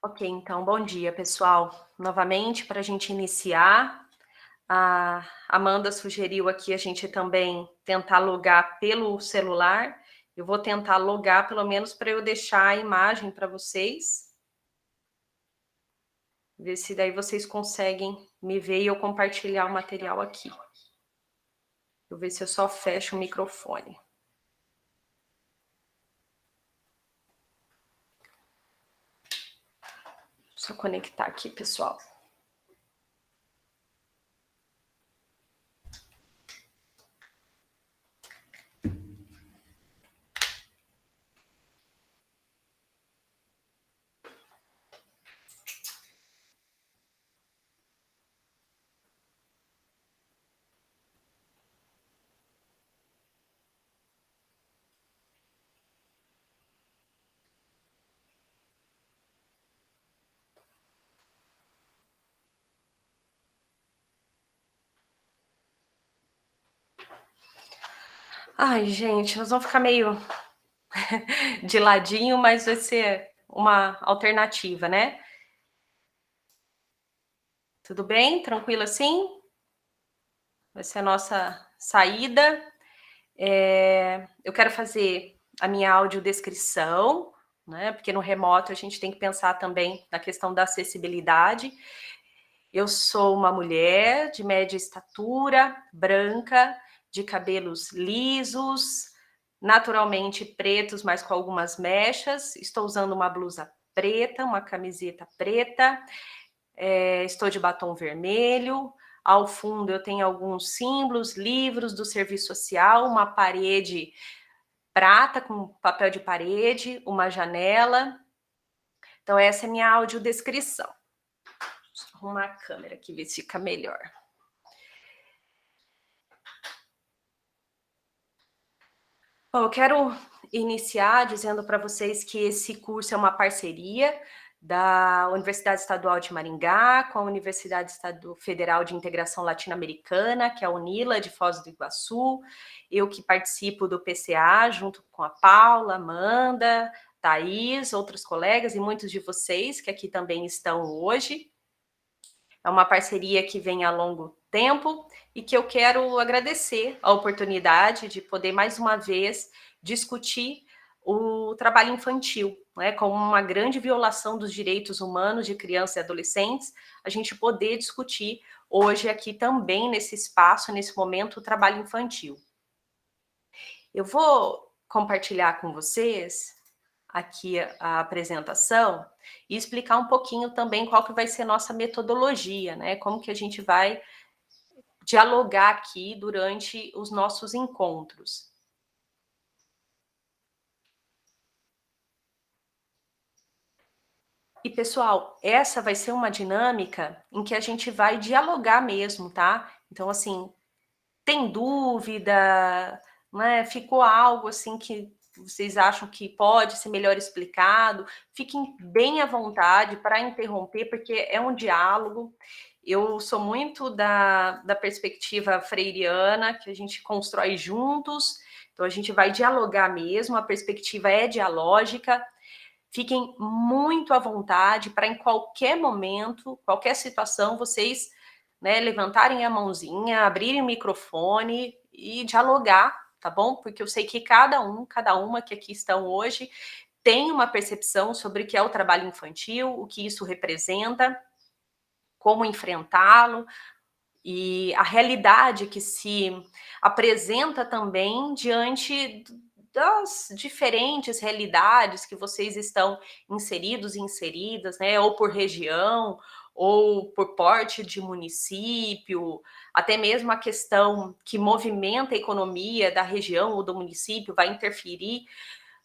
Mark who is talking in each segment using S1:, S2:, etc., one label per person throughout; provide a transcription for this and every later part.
S1: Ok, então, bom dia, pessoal. Novamente, para a gente iniciar, a Amanda sugeriu aqui a gente também tentar logar pelo celular. Eu vou tentar logar, pelo menos para eu deixar a imagem para vocês. Ver se daí vocês conseguem me ver e eu compartilhar o material aqui. Vou ver se eu só fecho o microfone. Só conectar aqui, pessoal. Ai, gente, nós vamos ficar meio de ladinho, mas vai ser uma alternativa, né? Tudo bem? Tranquilo assim? Vai ser a nossa saída. Eu quero fazer a minha audiodescrição, né? Porque no remoto a gente tem que pensar também na questão da acessibilidade. Eu sou uma mulher de média estatura, branca, de cabelos lisos, naturalmente pretos, mas com algumas mechas. Estou usando uma blusa preta, uma camiseta preta. Estou de batom vermelho. Ao fundo eu tenho alguns símbolos, livros do serviço social, uma parede prata com papel de parede, uma janela. Então essa é a minha audiodescrição. Deixa eu arrumar a câmera aqui, ver se fica melhor. Bom, eu quero iniciar dizendo para vocês que esse curso é uma parceria da Universidade Estadual de Maringá com a Universidade Federal de Integração Latino-Americana, que é a UNILA de Foz do Iguaçu. Eu que participo do PCA junto com a Paula, Amanda, Thaís, outros colegas e muitos de vocês que aqui também estão hoje. É uma parceria que vem a longo tempo e que eu quero agradecer a oportunidade de poder mais uma vez discutir o trabalho infantil, né, como uma grande violação dos direitos humanos de crianças e adolescentes, a gente poder discutir hoje aqui também nesse espaço, nesse momento, o trabalho infantil. Eu vou compartilhar com vocês aqui a apresentação e explicar um pouquinho também qual que vai ser a nossa metodologia, né? Como que a gente vai dialogar aqui durante os nossos encontros. E, pessoal, essa vai ser uma dinâmica em que a gente vai dialogar mesmo, tá? Então, assim, tem dúvida, né? Ficou algo assim que vocês acham que pode ser melhor explicado? Fiquem bem à vontade para interromper, porque é um diálogo. Eu sou muito da perspectiva freiriana, que a gente constrói juntos, então a gente vai dialogar mesmo, a perspectiva é dialógica. Fiquem muito à vontade para em qualquer momento, qualquer situação, vocês, né, levantarem a mãozinha, abrirem o microfone e dialogar, tá bom? Porque eu sei que cada uma que aqui estão hoje tem uma percepção sobre o que é o trabalho infantil, o que isso representa, como enfrentá-lo e a realidade que se apresenta também diante das diferentes realidades que vocês estão inseridos e inseridas, né? Ou por região, ou por porte de município, até mesmo a questão que movimenta a economia da região ou do município vai interferir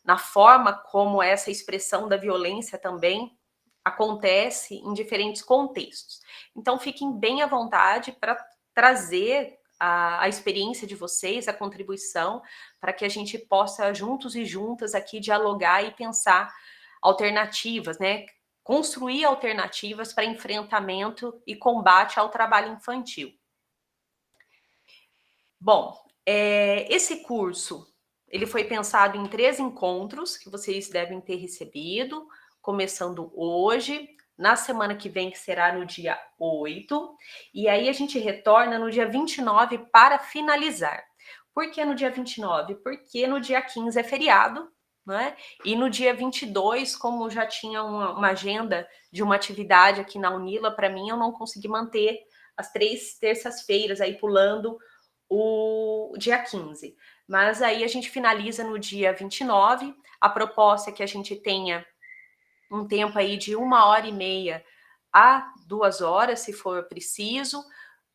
S1: na forma como essa expressão da violência também acontece em diferentes contextos. Então, fiquem bem à vontade para trazer a experiência de vocês, a contribuição, para que a gente possa, juntos e juntas, aqui dialogar e pensar alternativas, né? Construir alternativas para enfrentamento e combate ao trabalho infantil. Bom, esse curso ele foi pensado em 3 encontros que vocês devem ter recebido, começando hoje, na semana que vem, que será no dia 8, e aí a gente retorna no dia 29 para finalizar. Por que no dia 29? Porque no dia 15 é feriado, né? E no dia 22, como já tinha uma agenda de uma atividade aqui na Unila, para mim, eu não consegui manter as 3 terças-feiras aí pulando o dia 15. Mas aí a gente finaliza no dia 29. A proposta é que a gente tenha um tempo aí de 1h30 a 2 horas, se for preciso,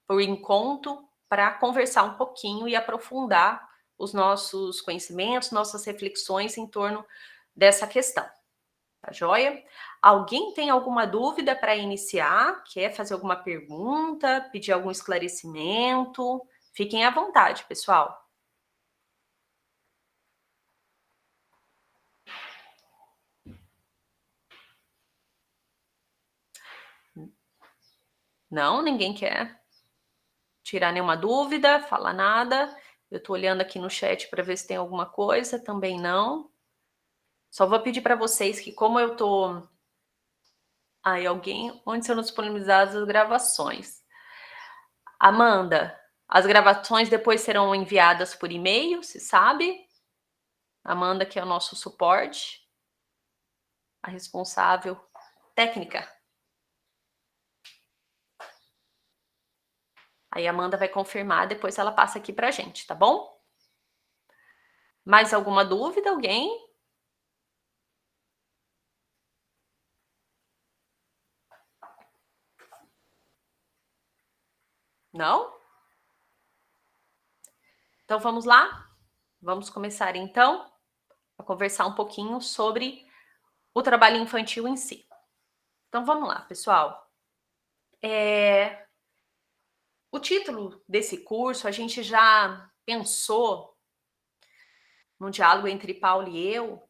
S1: por encontro, para conversar um pouquinho e aprofundar os nossos conhecimentos, nossas reflexões em torno dessa questão. Tá joia? Alguém tem alguma dúvida para iniciar? Quer fazer alguma pergunta? Pedir algum esclarecimento? Fiquem à vontade, pessoal. Não, ninguém quer tirar nenhuma dúvida, falar nada. Eu estou olhando aqui no chat para ver se tem alguma coisa, também não. Só vou pedir para vocês que, como eu tô... Aí, alguém... Onde serão disponibilizadas as gravações? Amanda, as gravações depois serão enviadas por e-mail, se sabe? Amanda, que é o nosso suporte, a responsável técnica. Aí a Amanda vai confirmar, depois ela passa aqui pra gente, tá bom? Mais alguma dúvida, alguém? Não? Então vamos lá? Vamos começar então a conversar um pouquinho sobre o trabalho infantil em si. Então vamos lá, pessoal. O título desse curso a gente já pensou no diálogo entre Paulo e eu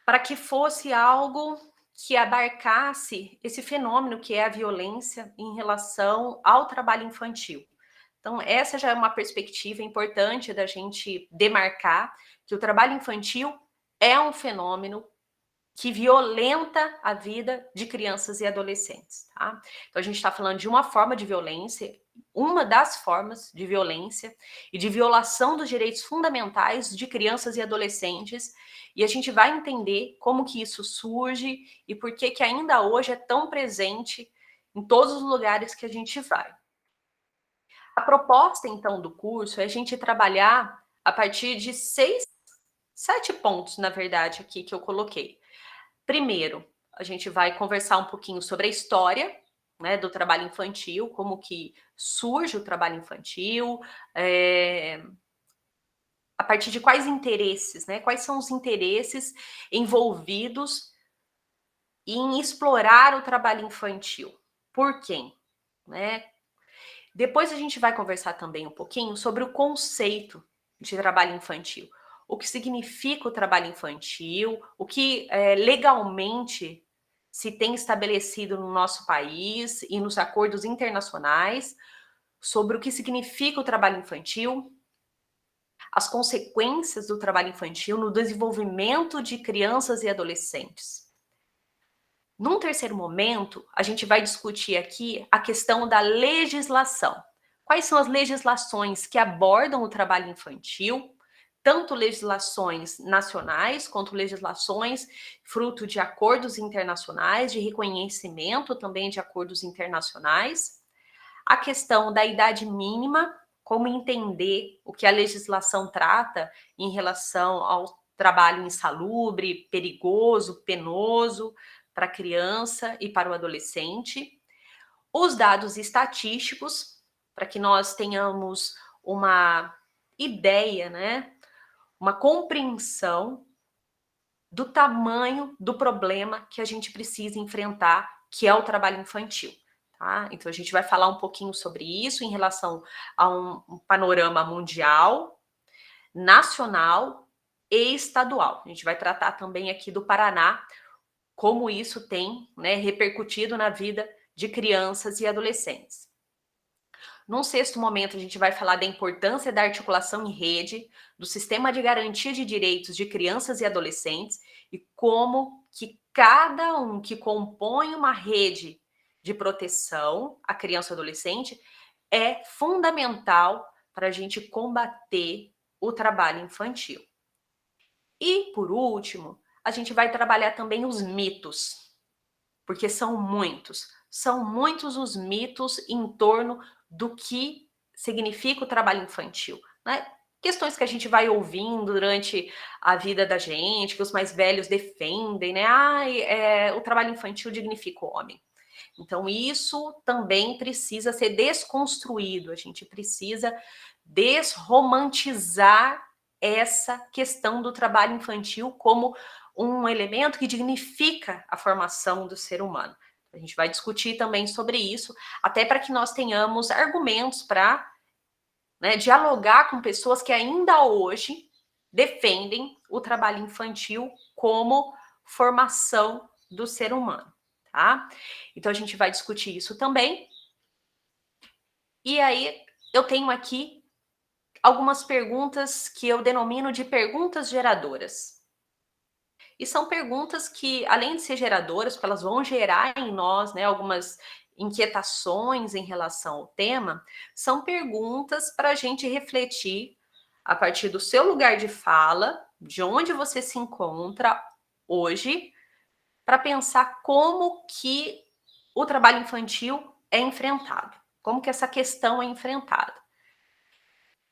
S1: para que fosse algo que abarcasse esse fenômeno que é a violência em relação ao trabalho infantil. Então, essa já é uma perspectiva importante da gente demarcar que o trabalho infantil é um fenômeno que violenta a vida de crianças e adolescentes, tá? Então, a gente está falando de uma forma de violência, uma das formas de violência e de violação dos direitos fundamentais de crianças e adolescentes, e a gente vai entender como que isso surge e por que que ainda hoje é tão presente em todos os lugares que a gente vai. A proposta, então, do curso é a gente trabalhar a partir de 7 pontos, na verdade, aqui que eu coloquei. Primeiro, a gente vai conversar um pouquinho sobre a história, né, do trabalho infantil, como que surge o trabalho infantil, a partir de quais interesses, né? Quais são os interesses envolvidos em explorar o trabalho infantil? Por quem? Né? Depois a gente vai conversar também um pouquinho sobre o conceito de trabalho infantil. O que significa o trabalho infantil, o que legalmente se tem estabelecido no nosso país e nos acordos internacionais sobre o que significa o trabalho infantil, as consequências do trabalho infantil no desenvolvimento de crianças e adolescentes. Num terceiro momento, a gente vai discutir aqui a questão da legislação. Quais são as legislações que abordam o trabalho infantil, tanto legislações nacionais quanto legislações fruto de acordos internacionais, de reconhecimento também de acordos internacionais. A questão da idade mínima, como entender o que a legislação trata em relação ao trabalho insalubre, perigoso, penoso para a criança e para o adolescente. Os dados estatísticos, para que nós tenhamos uma ideia, né? Uma compreensão do tamanho do problema que a gente precisa enfrentar, que é o trabalho infantil. Tá? Então, a gente vai falar um pouquinho sobre isso em relação a um panorama mundial, nacional e estadual. A gente vai tratar também aqui do Paraná, como isso tem, né, repercutido na vida de crianças e adolescentes. Num sexto momento, a gente vai falar da importância da articulação em rede, do sistema de garantia de direitos de crianças e adolescentes e como que cada um que compõe uma rede de proteção à criança e adolescente é fundamental para a gente combater o trabalho infantil. E, por último, a gente vai trabalhar também os mitos, porque são muitos os mitos em torno do que significa o trabalho infantil, né? Questões que a gente vai ouvindo durante a vida da gente, que os mais velhos defendem, né? O trabalho infantil dignifica o homem. Então, isso também precisa ser desconstruído, a gente precisa desromantizar essa questão do trabalho infantil como um elemento que dignifica a formação do ser humano. A gente vai discutir também sobre isso, até para que nós tenhamos argumentos para, né, dialogar com pessoas que ainda hoje defendem o trabalho infantil como formação do ser humano, tá? Então a gente vai discutir isso também. E aí eu tenho aqui algumas perguntas que eu denomino de perguntas geradoras. E são perguntas que, além de ser geradoras, porque elas vão gerar em nós, né, algumas inquietações em relação ao tema, são perguntas para a gente refletir a partir do seu lugar de fala, de onde você se encontra hoje, para pensar como que o trabalho infantil é enfrentado, como que essa questão é enfrentada.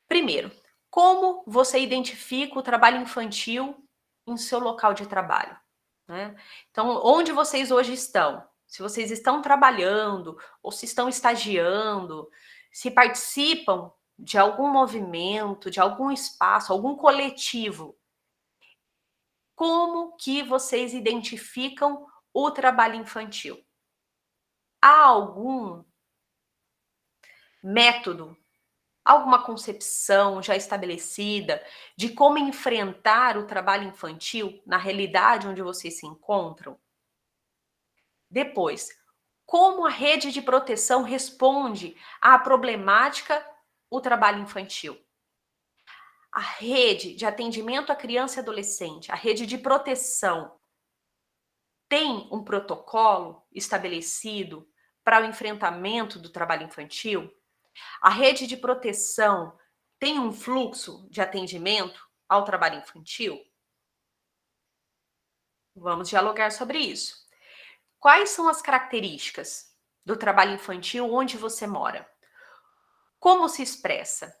S1: Primeiro, como você identifica o trabalho infantil em seu local de trabalho, né? Então, onde vocês hoje estão? Se vocês estão trabalhando ou se estão estagiando, se participam de algum movimento, de algum espaço, algum coletivo, como que vocês identificam o trabalho infantil? Há algum método, alguma concepção já estabelecida de como enfrentar o trabalho infantil na realidade onde vocês se encontram? Depois, como a rede de proteção responde à problemática o trabalho infantil? A rede de atendimento à criança e adolescente, a rede de proteção, tem um protocolo estabelecido para o enfrentamento do trabalho infantil? A rede de proteção tem um fluxo de atendimento ao trabalho infantil? Vamos dialogar sobre isso. Quais são as características do trabalho infantil onde você mora? Como se expressa?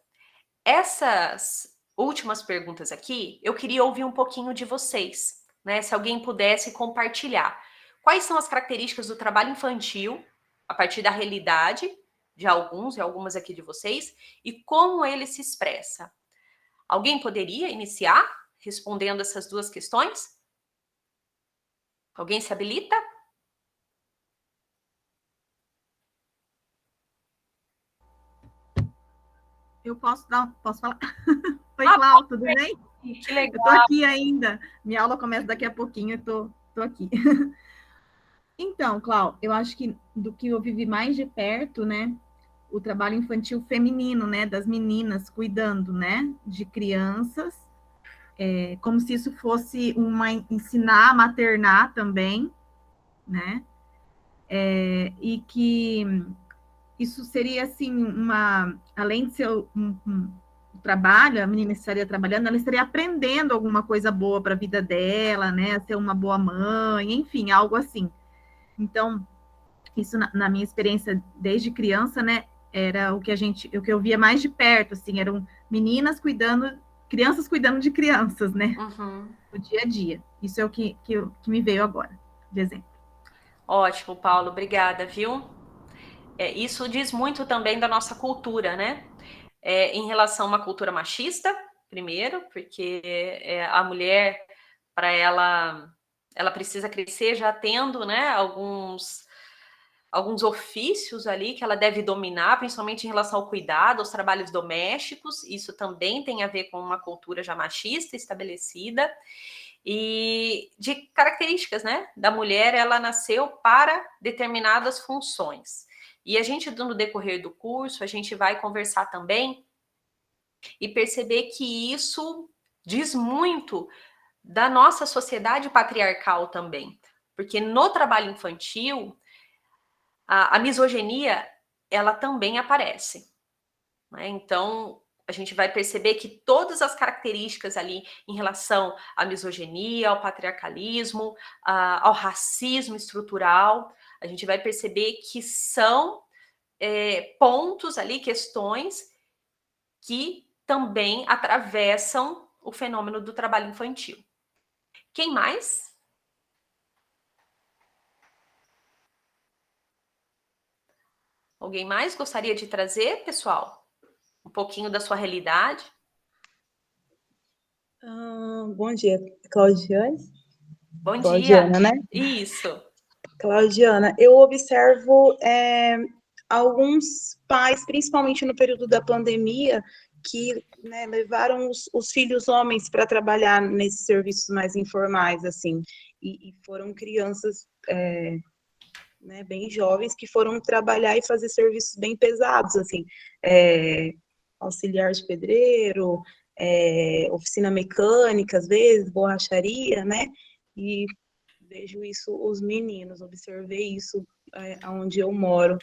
S1: Essas últimas perguntas aqui, eu queria ouvir um pouquinho de vocês, né? Se alguém pudesse compartilhar. Quais são as características do trabalho infantil, a partir da realidade de alguns e algumas aqui de vocês, e como ele se expressa? Alguém poderia iniciar respondendo essas duas questões? Alguém se habilita?
S2: Eu posso falar? Oi, Clau, tudo bem?
S1: Que
S2: Eu tô
S1: legal.
S2: aqui ainda. Minha aula começa daqui a pouquinho, eu tô aqui. Então, Clau, eu acho que do que eu vivi mais de perto, né, o trabalho infantil feminino, né, das meninas cuidando, né, de crianças, como se isso fosse ensinar a maternar também, né, e que isso seria assim além de ser um trabalho, a menina estaria trabalhando, ela estaria aprendendo alguma coisa boa para a vida dela, né, a ser uma boa mãe, enfim, algo assim. Então, isso na minha experiência desde criança, né, era o que eu via mais de perto, assim, eram crianças cuidando de crianças, né,
S1: Uhum.
S2: no dia a dia. Isso é o que me veio agora, de exemplo.
S1: Ótimo, Paulo, obrigada, viu? Isso diz muito também da nossa cultura, né? Em relação a uma cultura machista, primeiro, porque a mulher, para ela precisa crescer já tendo, né, alguns ofícios ali que ela deve dominar, principalmente em relação ao cuidado, aos trabalhos domésticos. Isso também tem a ver com uma cultura já machista estabelecida. E de características, né? Da mulher, ela nasceu para determinadas funções. E a gente, no decorrer do curso, a gente vai conversar também e perceber que isso diz muito da nossa sociedade patriarcal também. Porque no trabalho infantil, a misoginia, ela também aparece, né? Então, a gente vai perceber que todas as características ali em relação à misoginia, ao patriarcalismo, ao racismo estrutural, a gente vai perceber que são pontos ali, questões que também atravessam o fenômeno do trabalho infantil. Quem mais? Alguém mais gostaria de trazer, pessoal? Um pouquinho da sua realidade?
S3: Bom dia, Claudiane.
S1: Bom
S3: Claudiana,
S1: dia.
S3: né?
S1: Isso.
S3: Claudiana, eu observo alguns pais, principalmente no período da pandemia, que, né, levaram os filhos homens para trabalhar nesses serviços mais informais, assim, e foram crianças né, bem jovens que foram trabalhar e fazer serviços bem pesados, assim, auxiliar de pedreiro, oficina mecânica, às vezes, borracharia, né? E vejo isso, os meninos, observei isso onde eu moro,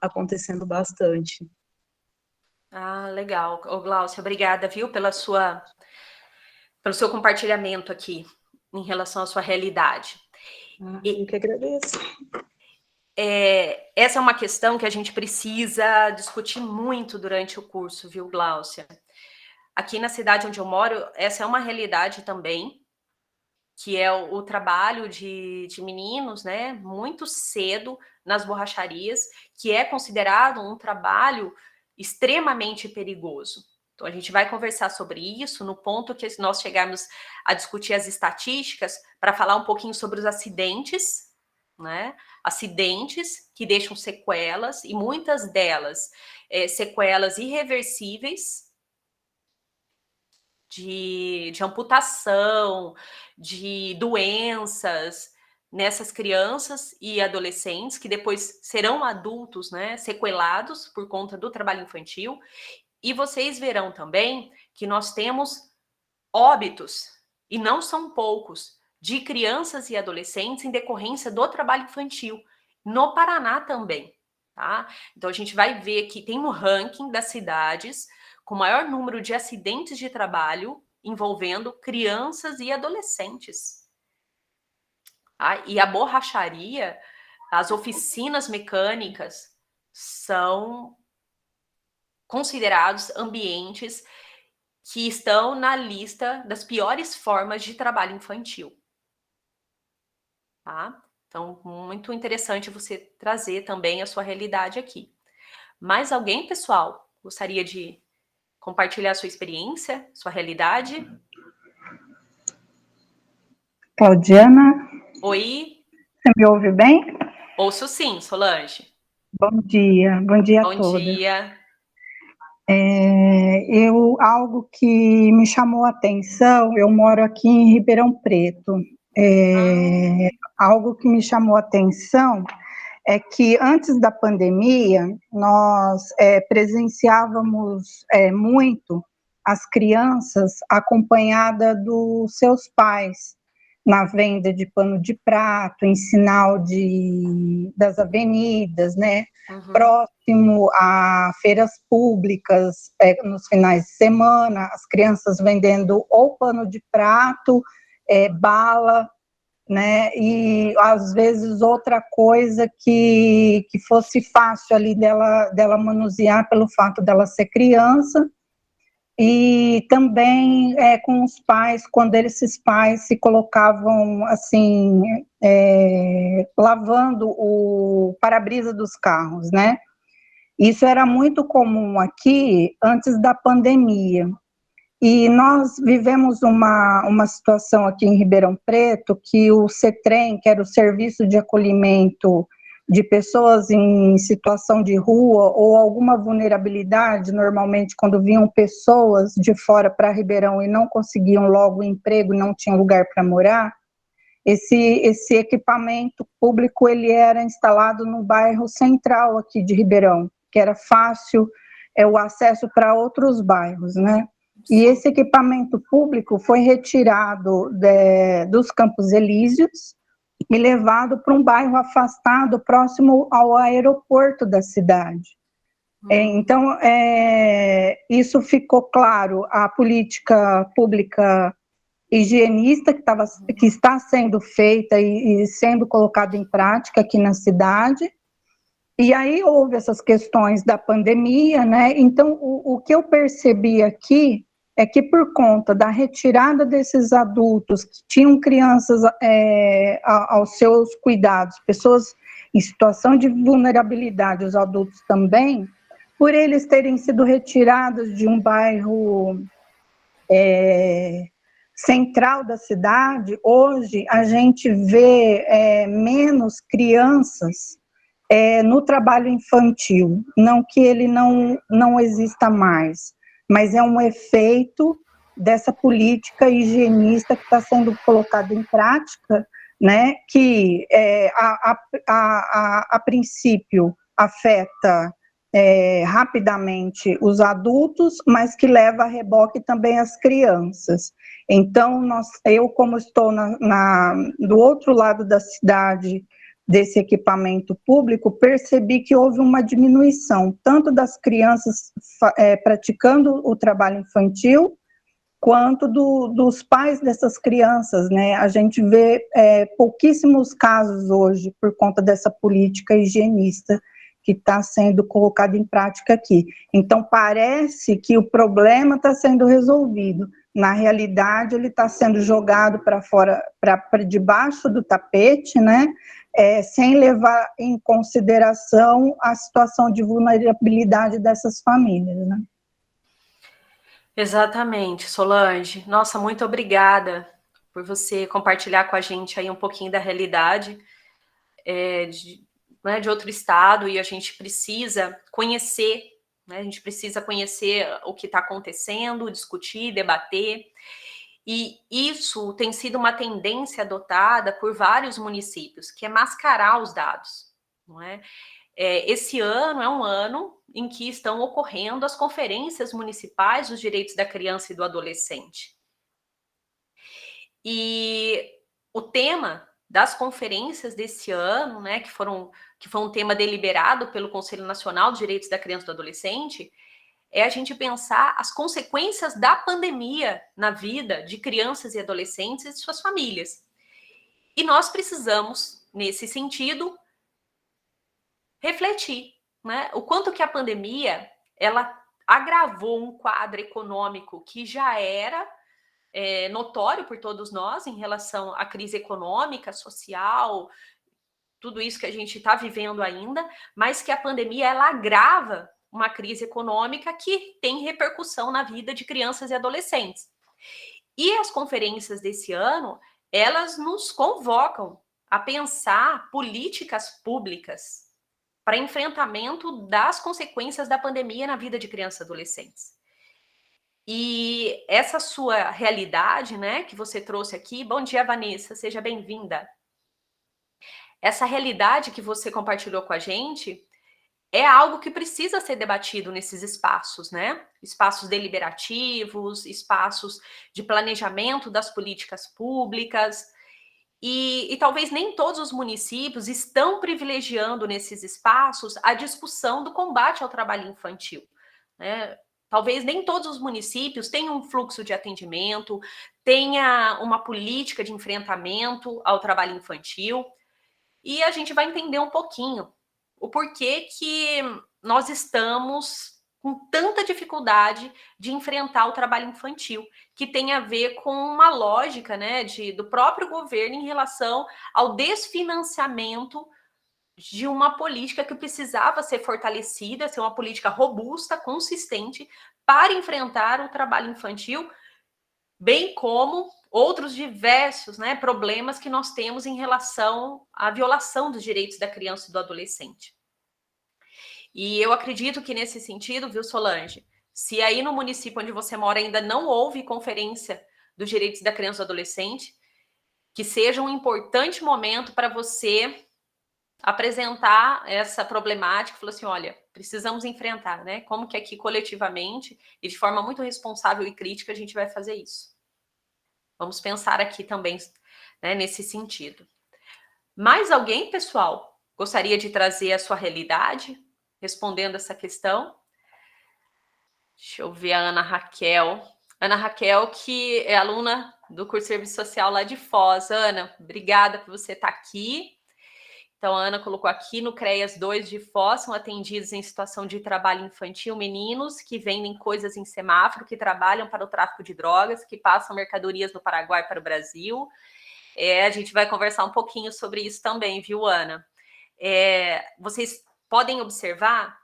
S3: acontecendo bastante.
S1: Ah, legal. Ô, Glaucia, obrigada, viu, pelo seu compartilhamento aqui em relação à sua realidade.
S3: Eu que agradeço.
S1: Essa é uma questão que a gente precisa discutir muito durante o curso, viu, Gláucia? Aqui na cidade onde eu moro, essa é uma realidade também, que é o trabalho de meninos, né, muito cedo nas borracharias, que é considerado um trabalho extremamente perigoso. Então, a gente vai conversar sobre isso no ponto que nós chegarmos a discutir as estatísticas, para falar um pouquinho sobre os acidentes, né? Acidentes que deixam sequelas, e muitas delas sequelas irreversíveis, de amputação, de doenças nessas crianças e adolescentes, que depois serão adultos, né, sequelados por conta do trabalho infantil. E vocês verão também que nós temos óbitos, e não são poucos, de crianças e adolescentes em decorrência do trabalho infantil, no Paraná também, tá? Então a gente vai ver que tem um ranking das cidades com maior número de acidentes de trabalho envolvendo crianças e adolescentes. Tá? E a borracharia, as oficinas mecânicas são considerados ambientes que estão na lista das piores formas de trabalho infantil. Tá? Então, muito interessante você trazer também a sua realidade aqui. Mais alguém, pessoal, gostaria de compartilhar a sua experiência, sua realidade?
S4: Claudiana,
S1: Oi?
S4: você me ouve bem?
S1: Ouço sim, Solange.
S4: Bom dia a
S1: Bom
S4: todas.
S1: dia.
S4: Algo que me chamou a atenção, eu moro aqui em Ribeirão Preto, algo que me chamou a atenção é que antes da pandemia, nós presenciávamos muito as crianças acompanhadas dos seus pais, na venda de pano de prato, em sinal das avenidas, né?
S1: Uhum.
S4: Próximo a feiras públicas, nos finais de semana, as crianças vendendo ou pano de prato, bala, né? E às vezes outra coisa que fosse fácil ali dela manusear pelo fato dela ser criança. E também com os pais, quando esses pais se colocavam assim, lavando o para-brisa dos carros, né? Isso era muito comum aqui antes da pandemia. E nós vivemos uma situação aqui em Ribeirão Preto que o CETREM, que era o Serviço de Acolhimento de Pessoas em Situação de Rua ou alguma vulnerabilidade, normalmente quando vinham pessoas de fora para Ribeirão e não conseguiam logo emprego e não tinham lugar para morar, esse equipamento público ele era instalado no bairro central aqui de Ribeirão, que era fácil o acesso para outros bairros, né? E esse equipamento público foi retirado dos Campos Elíseos, e levado para um bairro afastado, próximo ao aeroporto da cidade. Então, isso ficou claro, a política pública higienista que está sendo feita e sendo colocada em prática aqui na cidade. E aí houve essas questões da pandemia, né? Então, o que eu percebi aqui é que por conta da retirada desses adultos que tinham crianças aos seus cuidados, pessoas em situação de vulnerabilidade, os adultos também, por eles terem sido retirados de um bairro central da cidade, hoje a gente vê menos crianças no trabalho infantil. Não que ele não exista mais, mas é um efeito dessa política higienista que está sendo colocada em prática, né, que a princípio afeta rapidamente os adultos, mas que leva a reboque também as crianças. Então, eu como estou do outro lado da cidade, desse equipamento público, percebi que houve uma diminuição, tanto das crianças praticando o trabalho infantil, quanto dos pais dessas crianças, né? A gente vê pouquíssimos casos hoje, por conta dessa política higienista que está sendo colocada em prática aqui. Então, parece que o problema está sendo resolvido. Na realidade, ele está sendo jogado para fora, para debaixo do tapete, né? Sem levar em consideração a situação de vulnerabilidade dessas famílias, né?
S1: Exatamente, Solange. Nossa, muito obrigada por você compartilhar com a gente aí um pouquinho da realidade de outro estado, e a gente precisa conhecer, né? A gente precisa conhecer o que está acontecendo, discutir, debater. E isso tem sido uma tendência adotada por vários municípios, que é mascarar os dados, não é? Esse ano é um ano em que estão ocorrendo as conferências municipais dos direitos da criança e do adolescente. E o tema das conferências desse ano, né, que foi um tema deliberado pelo Conselho Nacional dos Direitos da Criança e do Adolescente, é a gente pensar as consequências da pandemia na vida de crianças e adolescentes e de suas famílias. E nós precisamos, nesse sentido, refletir, né? O quanto que a pandemia ela agravou um quadro econômico que já era notório por todos nós em relação à crise econômica, social, tudo isso que a gente está vivendo ainda, mas que a pandemia ela agrava uma crise econômica que tem repercussão na vida de crianças e adolescentes. E as conferências desse ano, elas nos convocam a pensar políticas públicas para enfrentamento das consequências da pandemia na vida de crianças e adolescentes. E essa sua realidade, né, que você trouxe aqui, bom dia, Vanessa, seja bem-vinda. Essa realidade que você compartilhou com a gente é algo que precisa ser debatido nesses espaços, né? Espaços deliberativos, espaços de planejamento das políticas públicas. E talvez nem todos os municípios estão privilegiando nesses espaços a discussão do combate ao trabalho infantil, né? Talvez nem todos os municípios tenham um fluxo de atendimento, tenha uma política de enfrentamento ao trabalho infantil. E a gente vai entender um pouquinho o porquê que nós estamos com tanta dificuldade de enfrentar o trabalho infantil, que tem a ver com uma lógica, né, do próprio governo em relação ao desfinanciamento de uma política que precisava ser fortalecida, ser uma política robusta, consistente, para enfrentar o trabalho infantil, bem como outros diversos, né, problemas que nós temos em relação à violação dos direitos da criança e do adolescente. E eu acredito que nesse sentido, viu, Solange, se aí no município onde você mora ainda não houve conferência dos direitos da criança e do adolescente, que seja um importante momento para você apresentar essa problemática, falar assim, olha, precisamos enfrentar, né? Como que aqui coletivamente e de forma muito responsável e crítica a gente vai fazer isso. Vamos pensar aqui também, né, nesse sentido. Mais alguém, pessoal, gostaria de trazer a sua realidade, respondendo essa questão? Deixa eu ver a Ana Raquel. Ana Raquel, que é aluna do curso de Serviço Social lá de Foz. Ana, obrigada por você estar aqui. Então, a Ana colocou aqui no CREAS 2 de Foz, são atendidos em situação de trabalho infantil meninos que vendem coisas em semáforo, que trabalham para o tráfico de drogas, que passam mercadorias do Paraguai para o Brasil. A gente vai conversar um pouquinho sobre isso também, viu, Ana? Vocês podem observar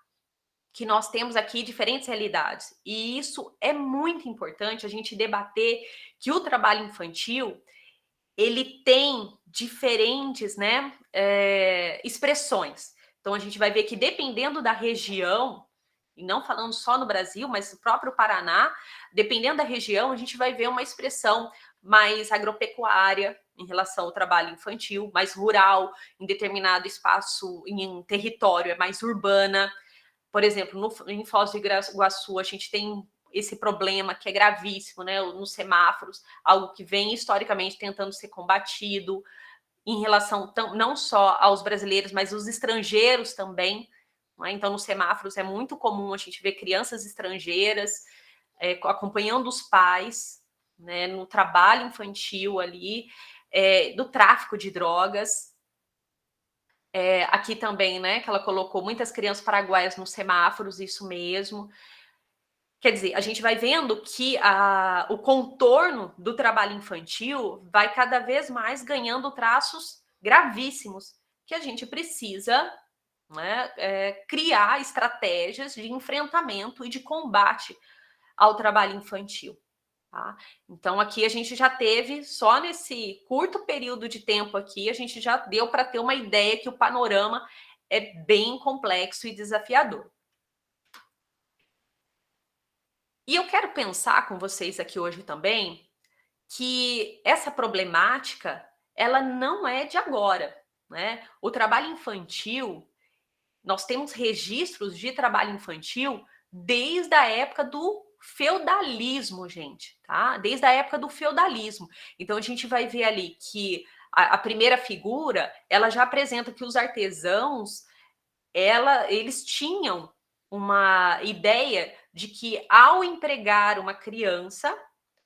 S1: que nós temos aqui diferentes realidades, e isso é muito importante a gente debater, que o trabalho infantil, ele tem diferentes, né, expressões. Então, a gente vai ver que dependendo da região, e não falando só no Brasil, mas no próprio Paraná, dependendo da região, a gente vai ver uma expressão mais agropecuária em relação ao trabalho infantil, mais rural, em determinado espaço, em território, é mais urbana. Por exemplo, em Foz do Iguaçu, a gente tem esse problema que é gravíssimo, né, nos semáforos, algo que vem historicamente tentando ser combatido em relação não só aos brasileiros, mas os estrangeiros também. Né? Então, nos semáforos é muito comum a gente ver crianças estrangeiras acompanhando os pais, né, no trabalho infantil ali, do tráfico de drogas. Aqui também, né, que ela colocou muitas crianças paraguaias nos semáforos, isso mesmo. Quer dizer, a gente vai vendo que o contorno do trabalho infantil vai cada vez mais ganhando traços gravíssimos, que a gente precisa, né, criar estratégias de enfrentamento e de combate ao trabalho infantil. Tá? Então, aqui a gente já teve, só nesse curto período de tempo aqui, a gente já deu para ter uma ideia que o panorama é bem complexo e desafiador. E eu quero pensar com vocês aqui hoje também que essa problemática, ela não é de agora, né? O trabalho infantil, nós temos registros de trabalho infantil desde a época do feudalismo, gente, tá? Desde a época do feudalismo. Então, a gente vai ver ali que a primeira figura, ela já apresenta que os artesãos, eles tinham uma ideia de que ao empregar uma criança,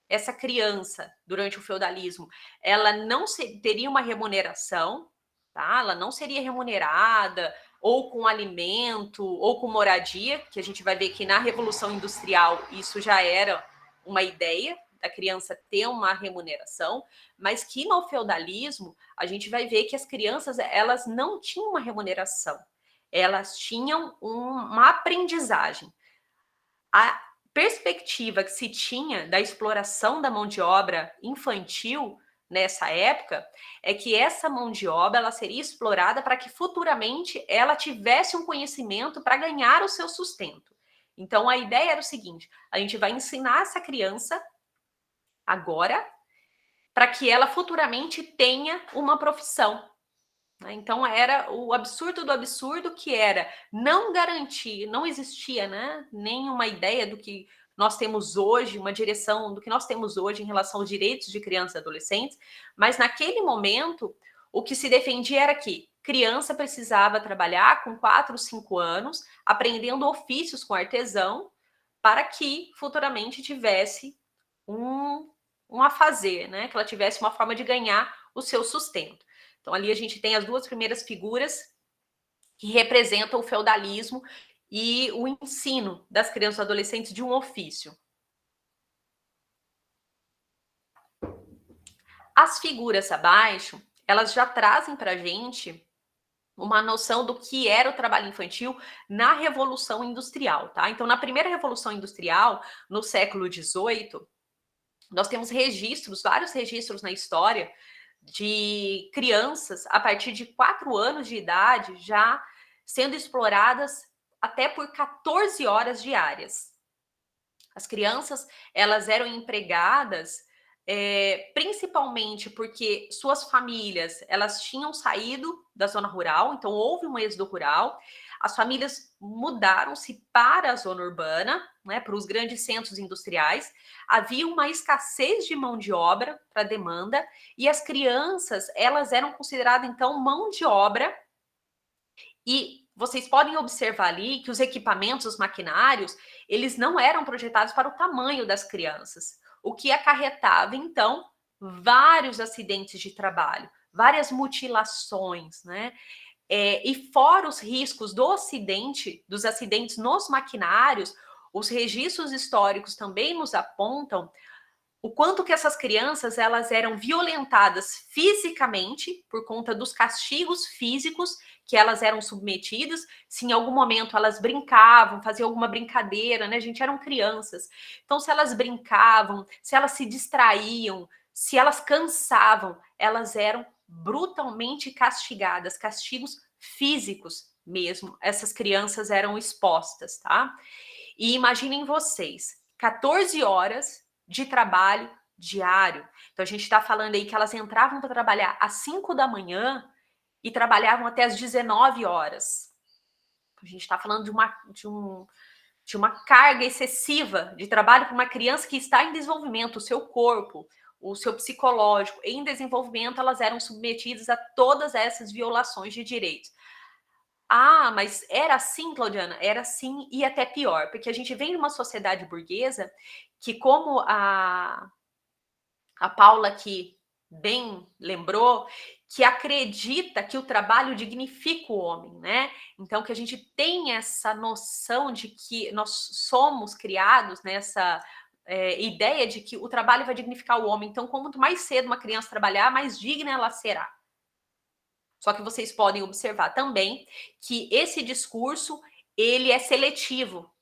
S1: essa criança, durante o feudalismo, ela não teria uma remuneração, tá? Ela não seria remunerada, ou com alimento, ou com moradia, que a gente vai ver que na Revolução Industrial isso já era uma ideia, da criança ter uma remuneração, mas que no feudalismo a gente vai ver que as crianças, elas não tinham uma remuneração, elas tinham uma aprendizagem. A perspectiva que se tinha da exploração da mão de obra infantil nessa época é que essa mão de obra ela seria explorada para que futuramente ela tivesse um conhecimento para ganhar o seu sustento. Então a ideia era o seguinte: a gente vai ensinar essa criança agora para que ela futuramente tenha uma profissão. Então era o absurdo do absurdo, que era não garantir, não existia, né, nenhuma ideia do que nós temos hoje, uma direção do que nós temos hoje em relação aos direitos de crianças e adolescentes, mas naquele momento o que se defendia era que criança precisava trabalhar com 4, 5 anos, aprendendo ofícios com artesão, para que futuramente tivesse um a fazer, né, que ela tivesse uma forma de ganhar o seu sustento. Então, ali a gente tem as duas primeiras figuras que representam o feudalismo e o ensino das crianças e adolescentes de um ofício. As figuras abaixo, elas já trazem para a gente uma noção do que era o trabalho infantil na Revolução Industrial, tá? Então, na primeira Revolução Industrial, no século XVIII, nós temos registros, vários registros na história, de crianças a partir de 4 anos de idade já sendo exploradas até por 14 horas diárias. As crianças, elas eram empregadas principalmente porque suas famílias, elas tinham saído da zona rural, então houve um êxodo rural. as famílias mudaram-se para a zona urbana, né, para os grandes centros industriais. Havia uma escassez de mão de obra para demanda e as crianças, elas eram consideradas, então, mão de obra. E vocês podem observar ali que os equipamentos, os maquinários, eles não eram projetados para o tamanho das crianças, o que acarretava, então, vários acidentes de trabalho, várias mutilações, né? E fora os riscos dos acidentes nos maquinários, os registros históricos também nos apontam o quanto que essas crianças elas eram violentadas fisicamente por conta dos castigos físicos que elas eram submetidas. Se em algum momento elas brincavam, faziam alguma brincadeira, né? Gente, eram crianças. Então, se elas brincavam, se elas se distraíam, se elas cansavam, elas eram brutalmente castigadas, castigos físicos mesmo. Essas crianças eram expostas, tá? E imaginem vocês, 14 horas de trabalho diário. Então, a gente está falando aí que elas entravam para trabalhar às 5 da manhã e trabalhavam até às 19 horas. A gente está falando de uma carga excessiva de trabalho para uma criança que está em desenvolvimento, o seu corpo, o seu psicológico em desenvolvimento, elas eram submetidas a todas essas violações de direitos. Ah, mas era assim, Claudiana? Era assim e até pior, porque a gente vem de uma sociedade burguesa que, como a Paula aqui bem lembrou, que acredita que o trabalho dignifica o homem, né? Então, que a gente tem essa noção de que nós somos criados nessa ideia de que o trabalho vai dignificar o homem. Então, quanto mais cedo uma criança trabalhar, mais digna ela será. Só que vocês podem observar também que esse discurso, ele é seletivo.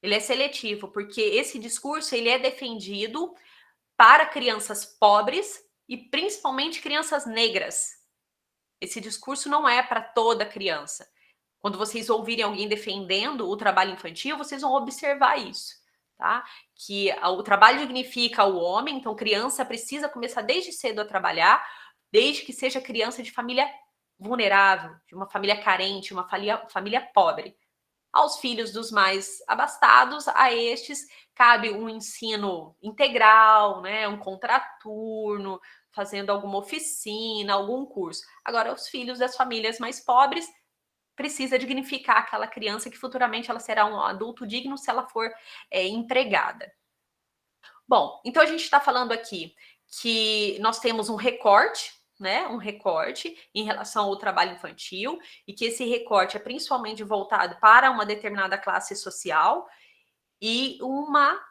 S1: Ele é seletivo, porque esse discurso, ele é defendido para crianças pobres e principalmente crianças negras. Esse discurso não é para toda criança. Quando vocês ouvirem alguém defendendo o trabalho infantil, vocês vão observar isso, tá? Que o trabalho dignifica o homem, então criança precisa começar desde cedo a trabalhar, desde que seja criança de família vulnerável, de uma família carente, uma família pobre. Aos filhos dos mais abastados, a estes cabe um ensino integral, né, um contraturno, fazendo alguma oficina, algum curso. Agora, os filhos das famílias mais pobres precisa dignificar aquela criança que futuramente ela será um adulto digno se ela for empregada. Bom, então a gente está falando aqui que nós temos um recorte, né, um recorte em relação ao trabalho infantil e que esse recorte é principalmente voltado para uma determinada classe social e uma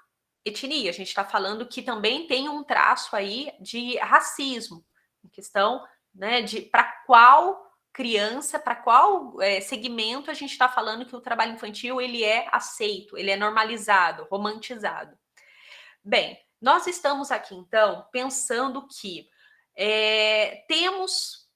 S1: etnia. A gente está falando que também tem um traço aí de racismo, em questão, né, de para qual criança, para qual segmento a gente está falando que o trabalho infantil ele é aceito, ele é normalizado, romantizado. Bem, nós estamos aqui então pensando que temos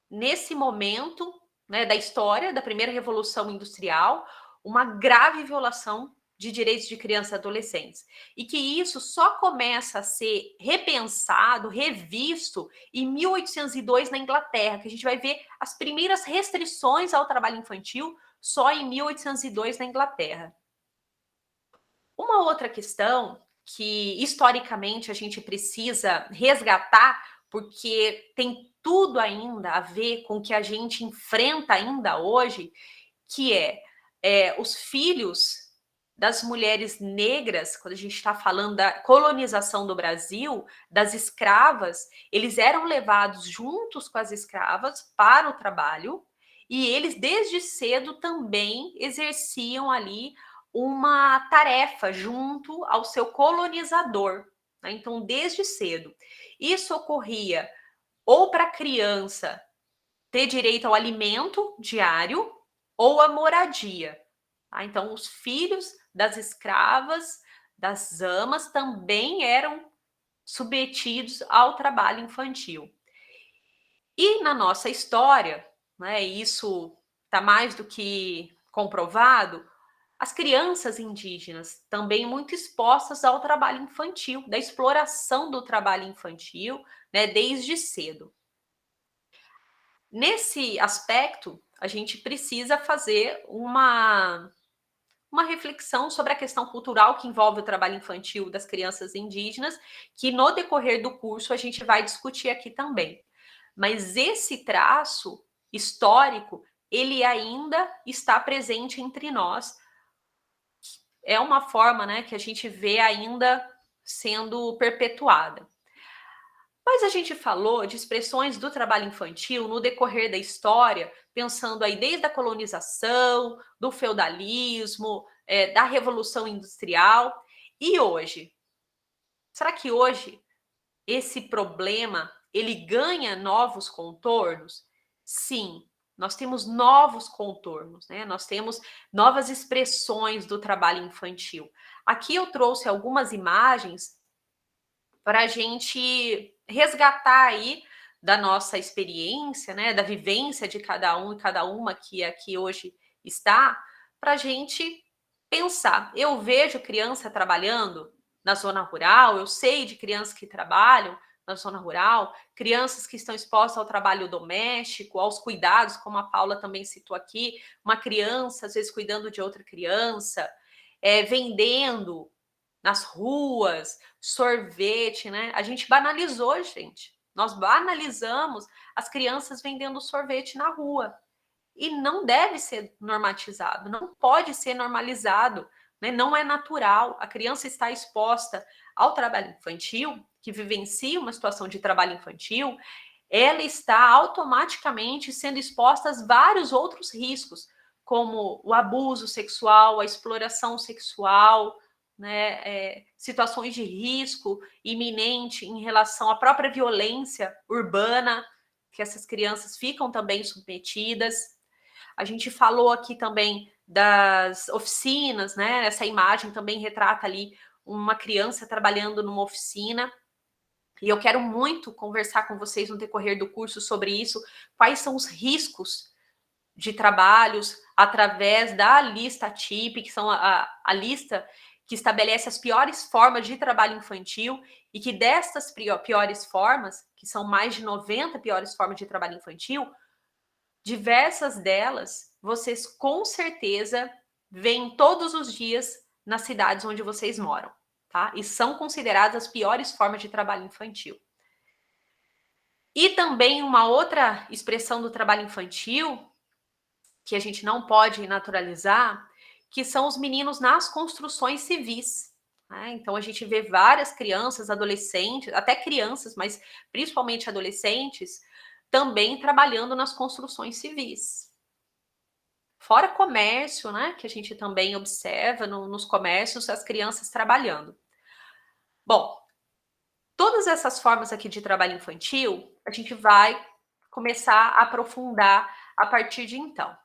S1: nesse momento, né, da história da primeira revolução industrial uma grave violação de direitos de crianças e adolescentes e que isso só começa a ser repensado, revisto em 1802 na Inglaterra, que a gente vai ver as primeiras restrições ao trabalho infantil só em 1802 na Inglaterra. Uma outra questão que historicamente a gente precisa resgatar, porque tem tudo ainda a ver com o que a gente enfrenta ainda hoje, que os filhos das mulheres negras, quando a gente está falando da colonização do Brasil, das escravas, eles eram levados juntos com as escravas para o trabalho e eles desde cedo também exerciam ali uma tarefa junto ao seu colonizador, né? Então, desde cedo. Isso ocorria ou para a criança ter direito ao alimento diário ou à moradia. Tá? Então, os filhos das escravas, das amas, também eram submetidos ao trabalho infantil. E na nossa história, né, isso está mais do que comprovado, as crianças indígenas também muito expostas ao trabalho infantil, da exploração do trabalho infantil, né, desde cedo. Nesse aspecto, a gente precisa fazer uma reflexão sobre a questão cultural que envolve o trabalho infantil das crianças indígenas, que no decorrer do curso a gente vai discutir aqui também. Mas esse traço histórico, ele ainda está presente entre nós. É uma forma, né, que a gente vê ainda sendo perpetuada. Mas a gente falou de expressões do trabalho infantil no decorrer da história, pensando aí desde a colonização, do feudalismo, da Revolução Industrial. E hoje? Será que hoje esse problema ele ganha novos contornos? Sim, nós temos novos contornos, né? Nós temos novas expressões do trabalho infantil. Aqui eu trouxe algumas imagens para a gente resgatar aí da nossa experiência, né, da vivência de cada um e cada uma que aqui hoje está, para a gente pensar. Eu vejo criança trabalhando na zona rural, eu sei de crianças que trabalham na zona rural, crianças que estão expostas ao trabalho doméstico, aos cuidados, como a Paula também citou aqui, uma criança às vezes cuidando de outra criança, vendendo nas ruas, sorvete, né? A gente banalizou, gente. Nós banalizamos as crianças vendendo sorvete na rua. E não deve ser normatizado, não pode ser normalizado, né? Não é natural. A criança está exposta ao trabalho infantil, que vivencia uma situação de trabalho infantil, ela está automaticamente sendo exposta a vários outros riscos, como o abuso sexual, a exploração sexual, né, situações de risco iminente em relação à própria violência urbana, que essas crianças ficam também submetidas. A gente falou aqui também das oficinas, né? Essa imagem também retrata ali uma criança trabalhando numa oficina. E eu quero muito conversar com vocês no decorrer do curso sobre isso, quais são os riscos de trabalhos através da lista TIP, que são a lista que estabelece as piores formas de trabalho infantil e que destas piores formas, que são mais de 90 piores formas de trabalho infantil, diversas delas vocês com certeza veem todos os dias nas cidades onde vocês moram, tá? E são consideradas as piores formas de trabalho infantil. E também uma outra expressão do trabalho infantil que a gente não pode naturalizar, que são os meninos nas construções civis. Né? Então, a gente vê várias crianças, adolescentes, até crianças, mas principalmente adolescentes, também trabalhando nas construções civis. Fora comércio, né, que a gente também observa nos comércios, as crianças trabalhando. Bom, todas essas formas aqui de trabalho infantil, a gente vai começar a aprofundar a partir de então.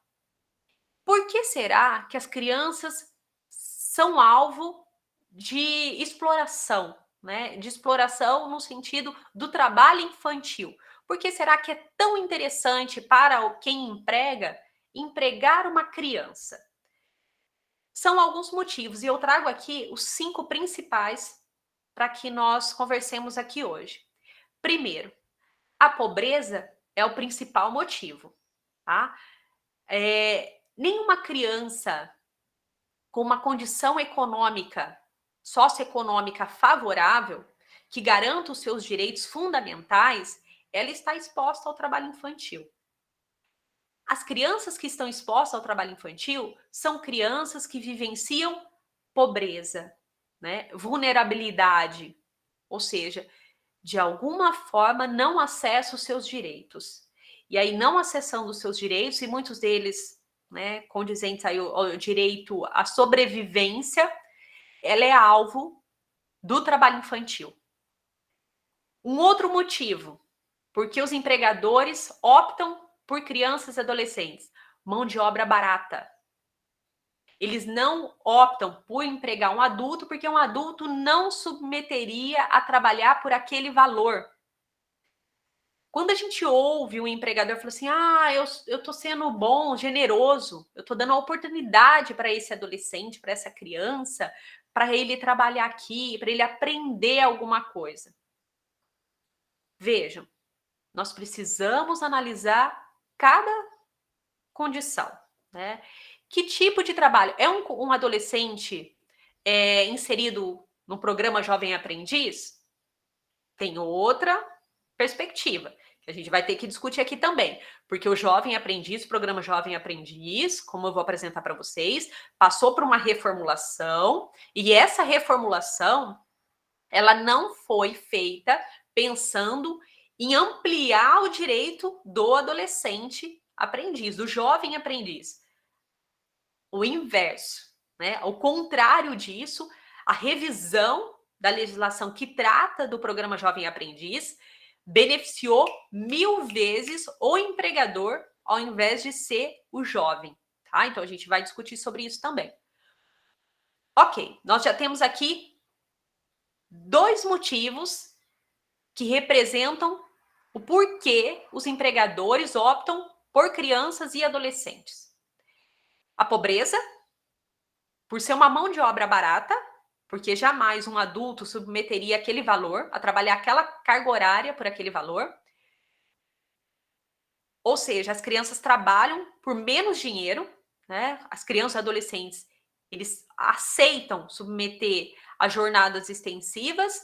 S1: Por que será que as crianças são alvo de exploração, né? De exploração no sentido do trabalho infantil. Por que será que é tão interessante para quem emprega empregar uma criança? São alguns motivos e eu trago aqui os 5 principais para que nós conversemos aqui hoje. Primeiro, a pobreza é o principal motivo, tá? Nenhuma criança com uma condição econômica, socioeconômica favorável, que garanta os seus direitos fundamentais, ela está exposta ao trabalho infantil. As crianças que estão expostas ao trabalho infantil são crianças que vivenciam pobreza, né? Vulnerabilidade, ou seja, de alguma forma não acessam os seus direitos. E aí, não acessando os seus direitos, e muitos deles, né, condizentes aí ao direito à sobrevivência, ela é alvo do trabalho infantil. Um outro motivo, porque os empregadores optam por crianças e adolescentes, mão de obra barata. Eles não optam por empregar um adulto, porque um adulto não submeteria a trabalhar por aquele valor. Quando a gente ouve um empregador falar assim, eu tô sendo bom, generoso, eu tô dando a oportunidade para esse adolescente, para essa criança, para ele trabalhar aqui, para ele aprender alguma coisa. Vejam, nós precisamos analisar cada condição, né? Que tipo de trabalho? É um adolescente inserido no programa Jovem Aprendiz? Tem outra perspectiva, que a gente vai ter que discutir aqui também, porque o Jovem Aprendiz, o programa Jovem Aprendiz, como eu vou apresentar para vocês, passou por uma reformulação, e essa reformulação, ela não foi feita pensando em ampliar o direito do adolescente aprendiz, do jovem aprendiz. O inverso, né? Ao contrário disso, a revisão da legislação que trata do programa Jovem Aprendiz beneficiou 1000 vezes o empregador ao invés de ser o jovem, tá? Então a gente vai discutir sobre isso também. Ok, nós já temos aqui 2 motivos que representam o porquê os empregadores optam por crianças e adolescentes. A pobreza, por ser uma mão de obra barata, porque jamais um adulto submeteria aquele valor a trabalhar aquela carga horária por aquele valor. Ou seja, as crianças trabalham por menos dinheiro, né? As crianças e adolescentes, eles aceitam submeter a jornadas extensivas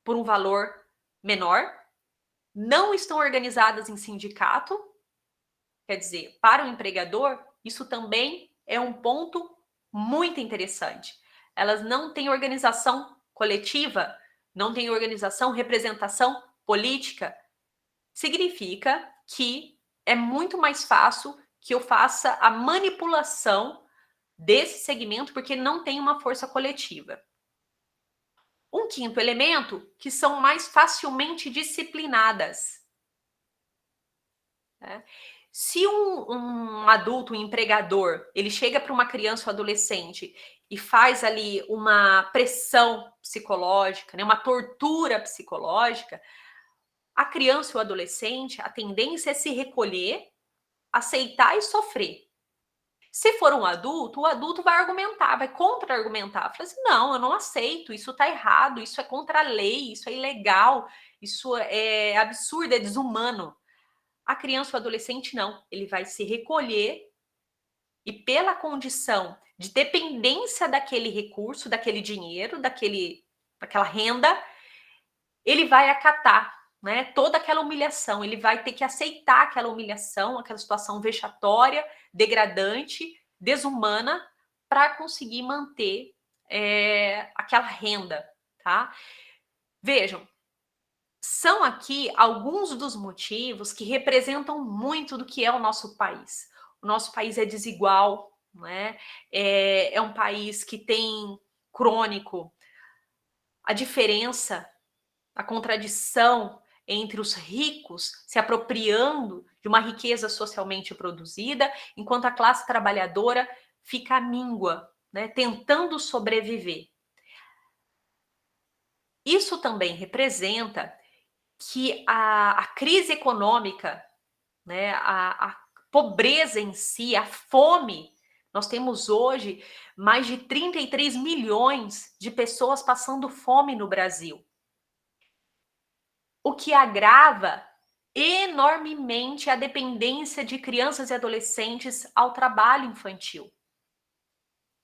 S1: por um valor menor, não estão organizadas em sindicato, quer dizer, para o empregador, isso também é um ponto muito interessante. Elas não têm organização coletiva, não têm organização, representação política. Significa que é muito mais fácil que eu faça a manipulação desse segmento, porque não tem uma força coletiva. Um quinto elemento, que são mais facilmente disciplinadas. Né? Se um adulto, um empregador, ele chega para uma criança ou adolescente e faz ali uma pressão psicológica, né, uma tortura psicológica, a criança ou o adolescente, a tendência é se recolher, aceitar e sofrer. Se for um adulto, o adulto vai argumentar, vai contra-argumentar. Fala assim, não, eu não aceito, isso está errado, isso é contra a lei, isso é ilegal, isso é absurdo, é desumano. A criança ou adolescente não, ele vai se recolher e pela condição de dependência daquele recurso, daquele dinheiro, daquela renda, ele vai acatar, né, toda aquela humilhação, ele vai ter que aceitar aquela humilhação, aquela situação vexatória, degradante, desumana, para conseguir manter aquela renda, tá? Vejam, são aqui alguns dos motivos que representam muito do que é o nosso país. O nosso país é desigual, né? É um país que tem crônico a diferença, a contradição entre os ricos se apropriando de uma riqueza socialmente produzida, enquanto a classe trabalhadora fica à míngua, né? Tentando sobreviver. Isso também representa que a crise econômica, né, a pobreza em si, a fome, nós temos hoje mais de 33 milhões de pessoas passando fome no Brasil. O que agrava enormemente a dependência de crianças e adolescentes ao trabalho infantil.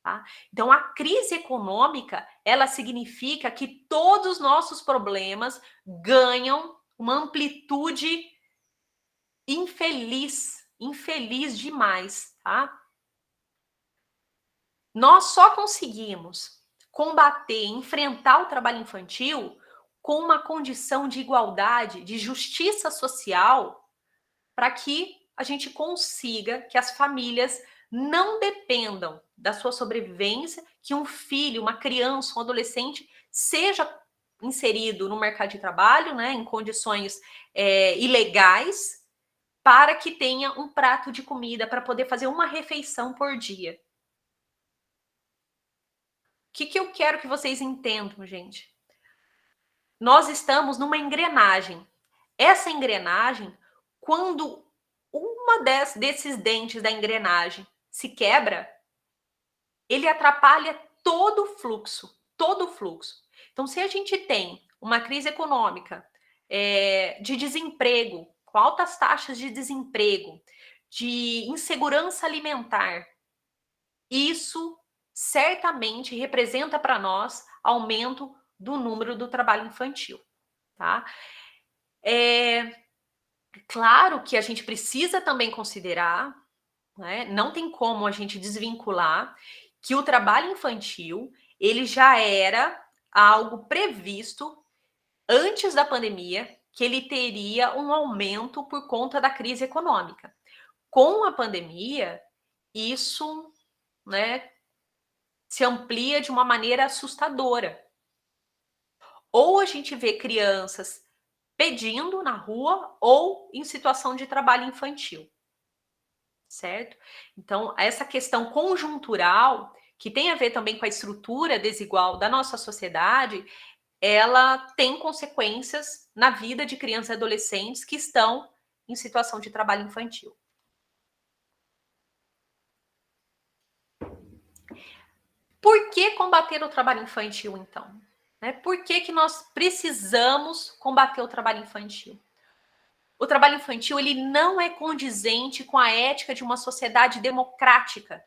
S1: Tá? Então, a crise econômica, ela significa que todos os nossos problemas ganham uma amplitude infeliz demais, tá? Nós só conseguimos combater, enfrentar o trabalho infantil com uma condição de igualdade, de justiça social, para que a gente consiga que as famílias não dependam da sua sobrevivência, que um filho, uma criança, um adolescente seja inserido no mercado de trabalho, né, em condições ilegais, para que tenha um prato de comida, para poder fazer uma refeição por dia. O que eu quero que vocês entendam, gente? Nós estamos numa engrenagem. Essa engrenagem, quando uma desses dentes da engrenagem se quebra, ele atrapalha todo o fluxo, todo o fluxo. Então, se a gente tem uma crise econômica, de desemprego, com altas taxas de desemprego, de insegurança alimentar, isso certamente representa para nós aumento do número do trabalho infantil, tá? Claro que a gente precisa também considerar, né, não tem como a gente desvincular que o trabalho infantil, ele já era algo previsto antes da pandemia, que ele teria um aumento por conta da crise econômica. Com a pandemia, isso, né, se amplia de uma maneira assustadora. Ou a gente vê crianças pedindo na rua ou em situação de trabalho infantil, certo? Então, essa questão conjuntural, que tem a ver também com a estrutura desigual da nossa sociedade, ela tem consequências na vida de crianças e adolescentes que estão em situação de trabalho infantil. Por que combater o trabalho infantil, então? Por que nós precisamos combater o trabalho infantil? O trabalho infantil, ele não é condizente com a ética de uma sociedade democrática.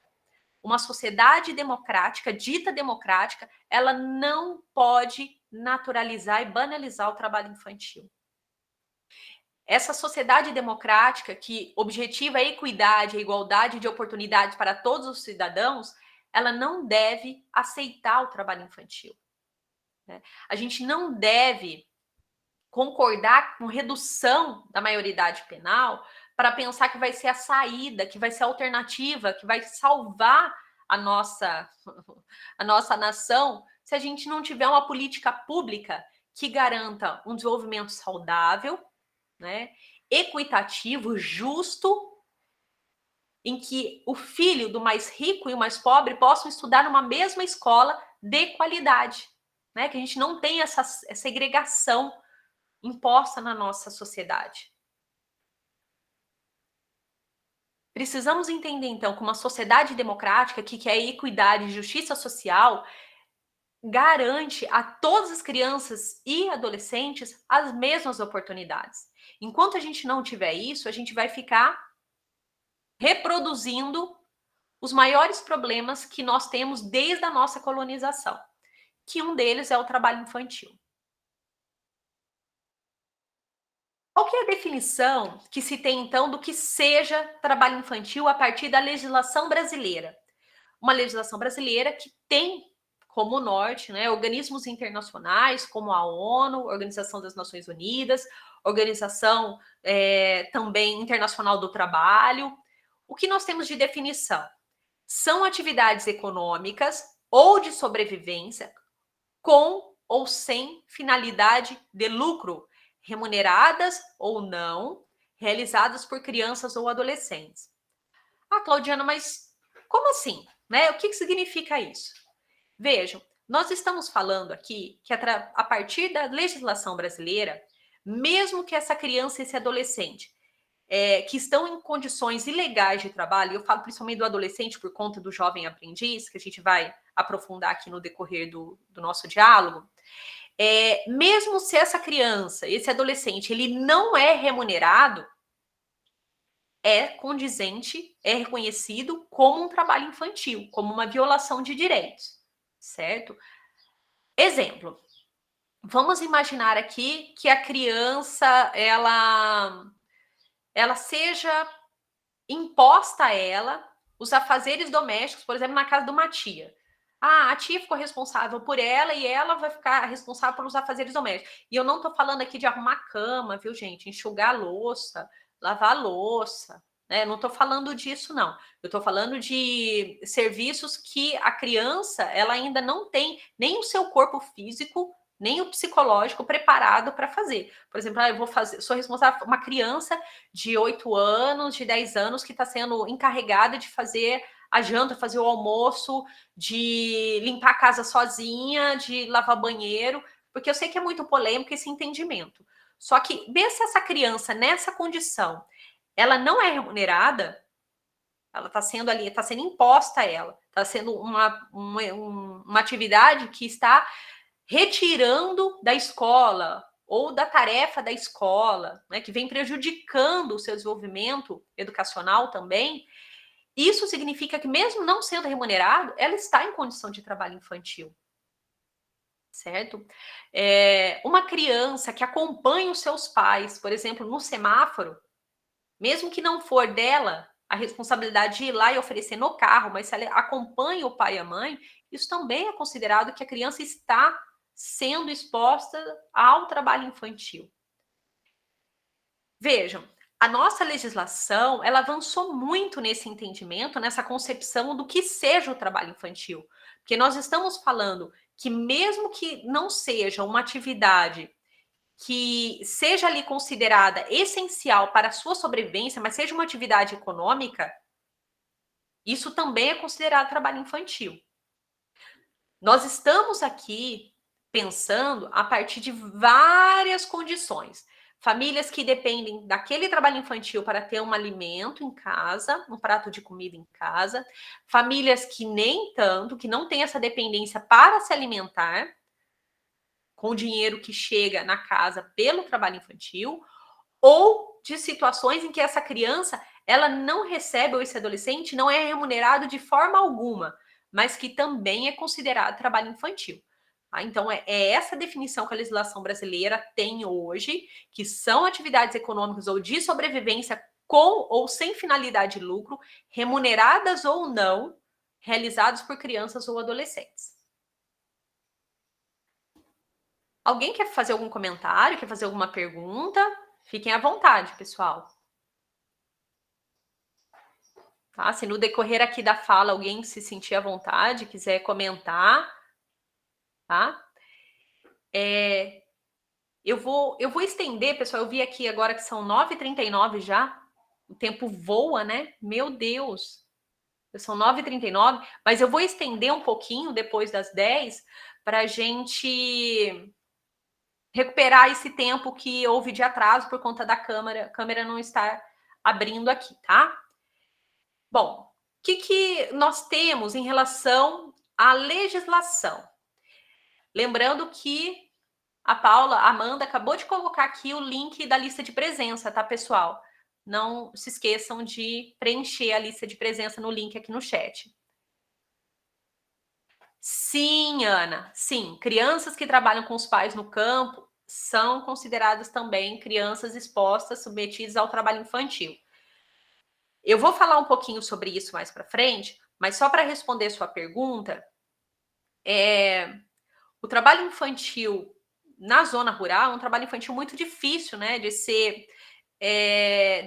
S1: Uma sociedade democrática, dita democrática, ela não pode naturalizar e banalizar o trabalho infantil. Essa sociedade democrática que objetiva a equidade, a igualdade de oportunidades para todos os cidadãos, ela não deve aceitar o trabalho infantil. A gente não deve concordar com redução da maioridade penal para pensar que vai ser a saída, que vai ser a alternativa, que vai salvar a nossa nação, se a gente não tiver uma política pública que garanta um desenvolvimento saudável, né, equitativo, justo, em que o filho do mais rico e o mais pobre possam estudar numa mesma escola de qualidade, né, que a gente não tenha essa segregação imposta na nossa sociedade. Precisamos entender, então, que uma sociedade democrática que quer equidade e justiça social garante a todas as crianças e adolescentes as mesmas oportunidades. Enquanto a gente não tiver isso, a gente vai ficar reproduzindo os maiores problemas que nós temos desde a nossa colonização, que um deles é o trabalho infantil. Qual que é a definição que se tem, então, do que seja trabalho infantil a partir da legislação brasileira? Uma legislação brasileira que tem como norte, né, organismos internacionais como a ONU, Organização das Nações Unidas, Organização também Internacional do Trabalho. O que nós temos de definição? São atividades econômicas ou de sobrevivência com ou sem finalidade de lucro, remuneradas ou não, realizadas por crianças ou adolescentes. Ah, Claudiana, mas como assim? Né? O que significa isso? Vejam, nós estamos falando aqui que a partir da legislação brasileira, mesmo que essa criança e esse adolescente que estão em condições ilegais de trabalho, eu falo principalmente do adolescente por conta do jovem aprendiz, que a gente vai aprofundar aqui no decorrer do nosso diálogo, mesmo se essa criança, esse adolescente, ele não é remunerado, é condizente, é reconhecido como um trabalho infantil, como uma violação de direitos, certo? Exemplo, vamos imaginar aqui que a criança, ela seja imposta a ela os afazeres domésticos, por exemplo, na casa de uma tia. Ah, a tia ficou responsável por ela e ela vai ficar responsável pelos afazeres domésticos. E eu não tô falando aqui de arrumar cama, viu, gente? Enxugar a louça, lavar a louça, né? Não tô falando disso, não. Eu tô falando de serviços que a criança, ela ainda não tem nem o seu corpo físico, nem o psicológico preparado para fazer. Por exemplo, sou responsável por uma criança de 8 anos, de 10 anos, que está sendo encarregada de fazer a janta, fazer o almoço, de limpar a casa sozinha, de lavar banheiro, porque eu sei que é muito polêmico esse entendimento. Só que, mesmo se essa criança, nessa condição, ela não é remunerada, ela está sendo ali, está sendo imposta a ela, está sendo uma atividade que está retirando da escola ou da tarefa da escola, né, que vem prejudicando o seu desenvolvimento educacional também, isso significa que, mesmo não sendo remunerado, ela está em condição de trabalho infantil. Certo? Uma criança que acompanha os seus pais, por exemplo, no semáforo, mesmo que não for dela a responsabilidade de ir lá e oferecer no carro, mas se ela acompanha o pai e a mãe, isso também é considerado que a criança está sendo exposta ao trabalho infantil. Vejam, a nossa legislação, ela avançou muito nesse entendimento, nessa concepção do que seja o trabalho infantil. Porque nós estamos falando que, mesmo que não seja uma atividade que seja ali considerada essencial para a sua sobrevivência, mas seja uma atividade econômica, isso também é considerado trabalho infantil. Nós estamos aqui pensando a partir de várias condições. Famílias que dependem daquele trabalho infantil para ter um alimento em casa, um prato de comida em casa. Famílias que nem tanto, que não têm essa dependência para se alimentar, com o dinheiro que chega na casa pelo trabalho infantil. Ou de situações em que essa criança, ela não recebe, ou esse adolescente não é remunerado de forma alguma, mas que também é considerado trabalho infantil. Tá? Então, é essa definição que a legislação brasileira tem hoje, que são atividades econômicas ou de sobrevivência com ou sem finalidade de lucro, remuneradas ou não, realizadas por crianças ou adolescentes. Alguém quer fazer algum comentário? Quer fazer alguma pergunta? Fiquem à vontade, pessoal. Tá? Se no decorrer aqui da fala alguém se sentir à vontade, quiser comentar, tá? Eu vou estender, pessoal. Eu vi aqui agora que são 9h39 já. O tempo voa, né? Meu Deus. São 9h39, mas eu vou estender um pouquinho depois das 10 para a gente recuperar esse tempo que houve de atraso por conta da câmera não estar abrindo aqui, tá? Bom, o que nós temos em relação à legislação? Lembrando que a Amanda acabou de colocar aqui o link da lista de presença, tá, pessoal? Não se esqueçam de preencher a lista de presença no link aqui no chat. Sim, Ana, sim. Crianças que trabalham com os pais no campo são consideradas também crianças expostas, submetidas ao trabalho infantil. Eu vou falar um pouquinho sobre isso mais para frente, mas só para responder sua pergunta, o trabalho infantil na zona rural é um trabalho infantil muito difícil, né, de ser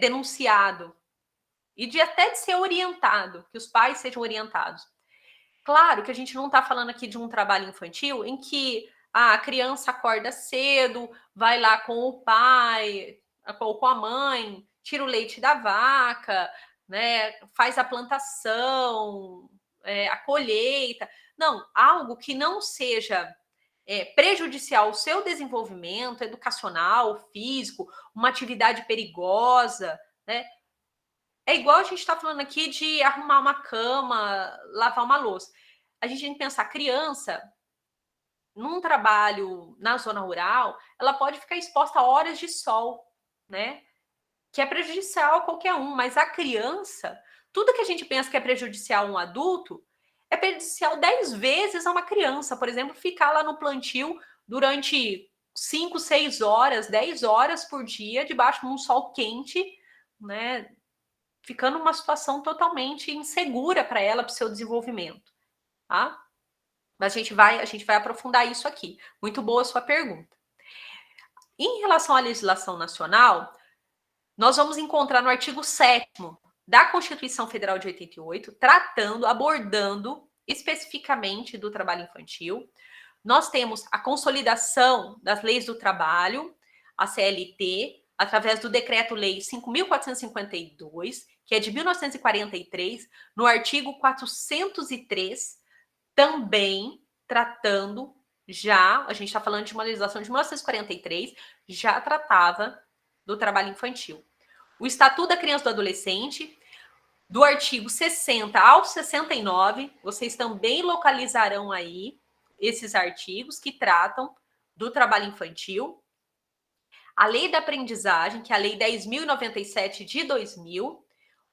S1: denunciado e até de ser orientado, que os pais sejam orientados. Claro que a gente não está falando aqui de um trabalho infantil em que a criança acorda cedo, vai lá com o pai ou com a mãe, tira o leite da vaca, né, faz a plantação, a colheita. Não, algo que não seja prejudicial ao seu desenvolvimento educacional, físico, uma atividade perigosa, né? É igual a gente está falando aqui de arrumar uma cama, lavar uma louça. A gente tem que pensar, criança, num trabalho na zona rural, ela pode ficar exposta a horas de sol, né? Que é prejudicial a qualquer um, mas a criança, tudo que a gente pensa que é prejudicial a um adulto, é prejudicial 10 vezes a uma criança. Por exemplo, ficar lá no plantio durante 5, 6 horas, 10 horas por dia, debaixo de um sol quente, né? Ficando numa situação totalmente insegura para ela, para o seu desenvolvimento, tá? Mas a gente vai aprofundar isso aqui. Muito boa a sua pergunta. Em relação à legislação nacional, nós vamos encontrar no artigo 7º da Constituição Federal de 88, abordando especificamente do trabalho infantil. Nós temos a consolidação das leis do trabalho, a CLT, através do Decreto-Lei 5.452, que é de 1943, no artigo 403, também tratando a gente está falando de uma legislação de 1943, já tratava do trabalho infantil. O Estatuto da Criança e do Adolescente, do artigo 60 ao 69, vocês também localizarão aí esses artigos que tratam do trabalho infantil. a Lei da Aprendizagem, que é a Lei 10.097 de 2000,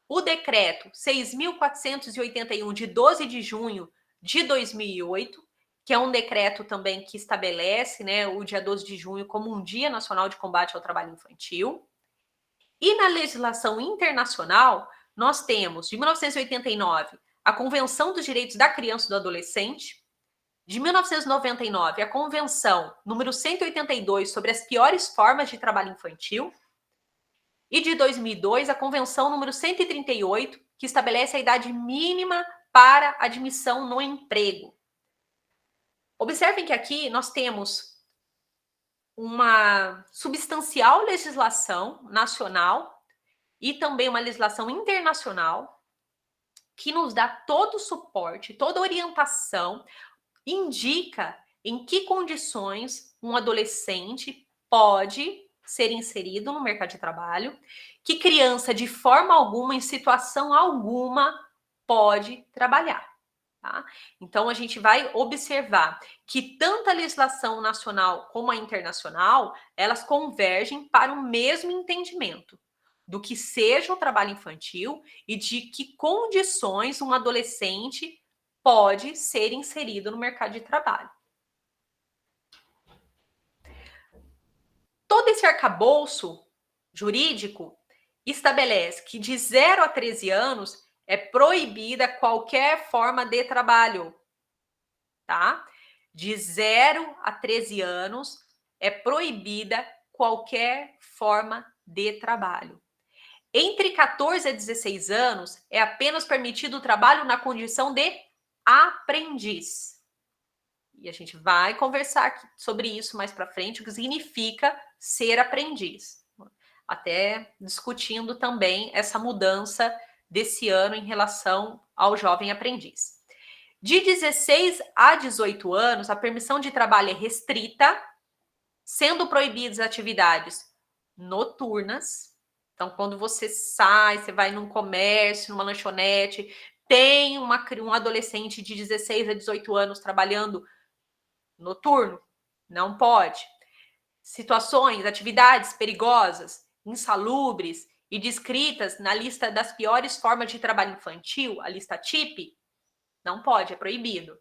S1: o Decreto 6.481 de 12 de junho de 2008, que é um decreto também que estabelece, né, o dia 12 de junho como um Dia Nacional de Combate ao Trabalho Infantil. E na legislação internacional, nós temos, de 1989, a Convenção dos Direitos da Criança e do Adolescente, de 1999, a Convenção número 182 sobre as piores formas de trabalho infantil, e de 2002, a Convenção número 138, que estabelece a idade mínima para admissão no emprego. Observem que aqui nós temos uma substancial legislação nacional e também uma legislação internacional que nos dá todo o suporte, toda a orientação, indica em que condições um adolescente pode ser inserido no mercado de trabalho, que criança de forma alguma, em situação alguma, pode trabalhar. Tá? Então, a gente vai observar que tanto a legislação nacional como a internacional, elas convergem para o mesmo entendimento do que seja o trabalho infantil e de que condições um adolescente pode ser inserido no mercado de trabalho. Todo esse arcabouço jurídico estabelece que de 0 a 13 anos é proibida qualquer forma de trabalho, tá? De 0 a 13 anos é proibida qualquer forma de trabalho. Entre 14 a 16 anos é apenas permitido o trabalho na condição de aprendiz. E a gente vai conversar sobre isso mais para frente, o que significa ser aprendiz. Até discutindo também essa mudança desse ano em relação ao jovem aprendiz. De 16 a 18 anos, a permissão de trabalho é restrita, sendo proibidas atividades noturnas. Então, quando você sai, você vai num comércio, numa lanchonete, tem um adolescente de 16 a 18 anos trabalhando noturno, não pode. Situações, atividades perigosas, insalubres e descritas na lista das piores formas de trabalho infantil, a lista TIP, não pode, é proibido.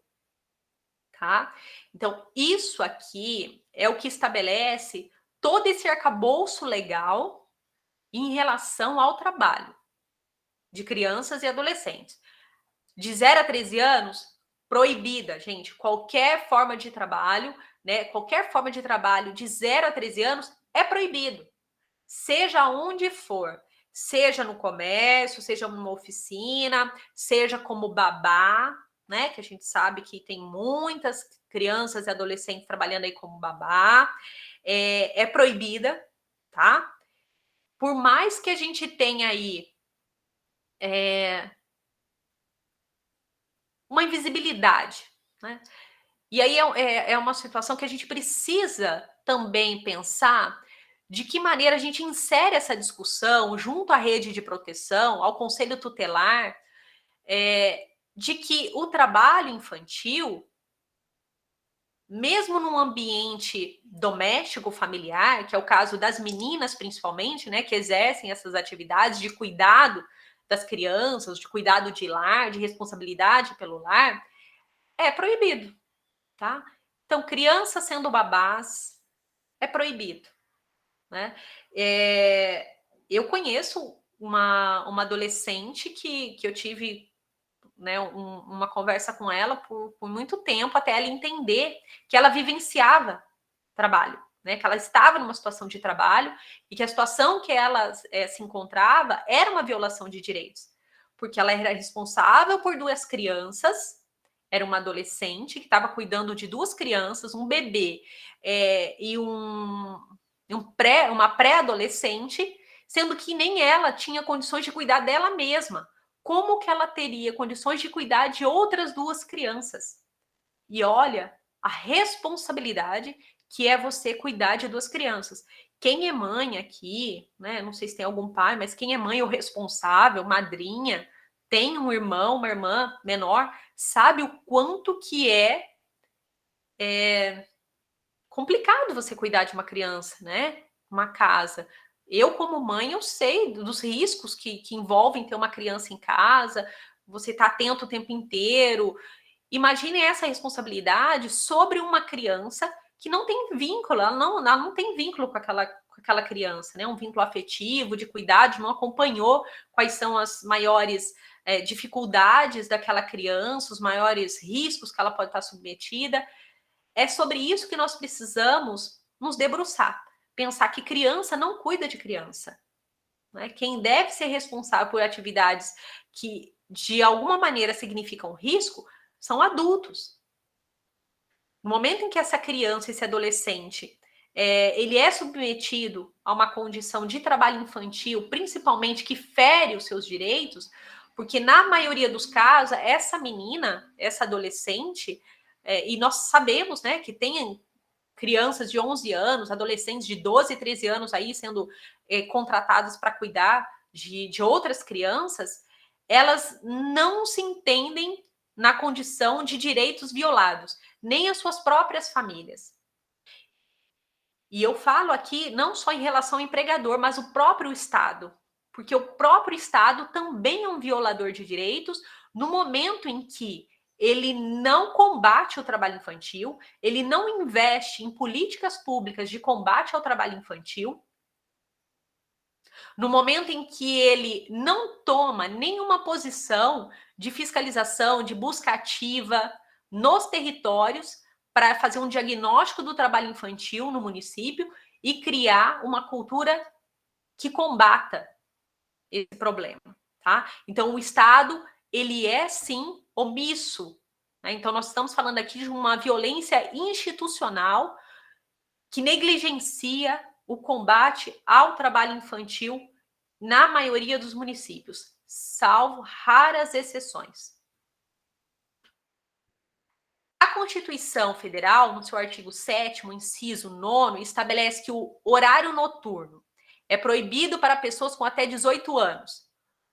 S1: Tá? Então, isso aqui é o que estabelece todo esse arcabouço legal em relação ao trabalho de crianças e adolescentes. De 0 a 13 anos, proibida, gente, qualquer forma de trabalho, né? Qualquer forma de trabalho de 0 a 13 anos é proibido. Seja onde for, seja no comércio, seja numa oficina, seja como babá, né? Que a gente sabe que tem muitas crianças e adolescentes trabalhando aí como babá. É proibida, tá? Por mais que a gente tenha aí uma invisibilidade, né? E aí é uma situação que a gente precisa também pensar de que maneira a gente insere essa discussão junto à rede de proteção, ao conselho tutelar, de que o trabalho infantil, mesmo num ambiente doméstico, familiar, que é o caso das meninas principalmente, né, que exercem essas atividades de cuidado das crianças, de cuidado de lar, de responsabilidade pelo lar, é proibido, tá? Então, criança sendo babás é proibido, né? Eu conheço uma adolescente que eu tive, né, uma conversa com ela por muito tempo, até ela entender que ela vivenciava trabalho, né, que ela estava numa situação de trabalho e que a situação que ela se encontrava era uma violação de direitos, porque ela era responsável por 2 crianças, era uma adolescente que estava cuidando de 2 crianças, um bebê e uma pré-adolescente, sendo que nem ela tinha condições de cuidar dela mesma. Como que ela teria condições de cuidar de outras 2 crianças? E olha a responsabilidade que é você cuidar de 2 crianças. Quem é mãe aqui, né? Não sei se tem algum pai, mas quem é mãe ou responsável, madrinha, tem um irmão, uma irmã menor, sabe o quanto que é complicado você cuidar de uma criança, né? uma casa. Eu, como mãe, eu sei dos riscos que envolvem ter uma criança em casa, você tá atento o tempo inteiro. Imagine essa responsabilidade sobre uma criança que não tem vínculo, ela não tem vínculo com aquela criança, né? Um vínculo afetivo, de cuidado, não acompanhou quais são as maiores dificuldades daquela criança, os maiores riscos que ela pode estar submetida. É sobre isso que nós precisamos nos debruçar. Pensar que criança não cuida de criança. Né? Quem deve ser responsável por atividades que, de alguma maneira, significam risco, são adultos. No momento em que essa criança, esse adolescente, ele é submetido a uma condição de trabalho infantil, principalmente que fere os seus direitos, porque na maioria dos casos, essa menina, essa adolescente, e nós sabemos, né, que tem crianças de 11 anos, adolescentes de 12, 13 anos aí sendo contratadas para cuidar de outras crianças, elas não se entendem na condição de direitos violados, nem as suas próprias famílias. E eu falo aqui não só em relação ao empregador, mas o próprio Estado, porque o próprio Estado também é um violador de direitos no momento em que ele não combate o trabalho infantil, ele não investe em políticas públicas de combate ao trabalho infantil, no momento em que ele não toma nenhuma posição de fiscalização, de busca ativa nos territórios para fazer um diagnóstico do trabalho infantil no município e criar uma cultura que combata esse problema, tá? Então, o Estado, ele é, sim, omisso, né? Então, nós estamos falando aqui de uma violência institucional que negligencia o combate ao trabalho infantil na maioria dos municípios, salvo raras exceções. A Constituição Federal, no seu artigo 7º, inciso 9º, estabelece que o horário noturno é proibido para pessoas com até 18 anos,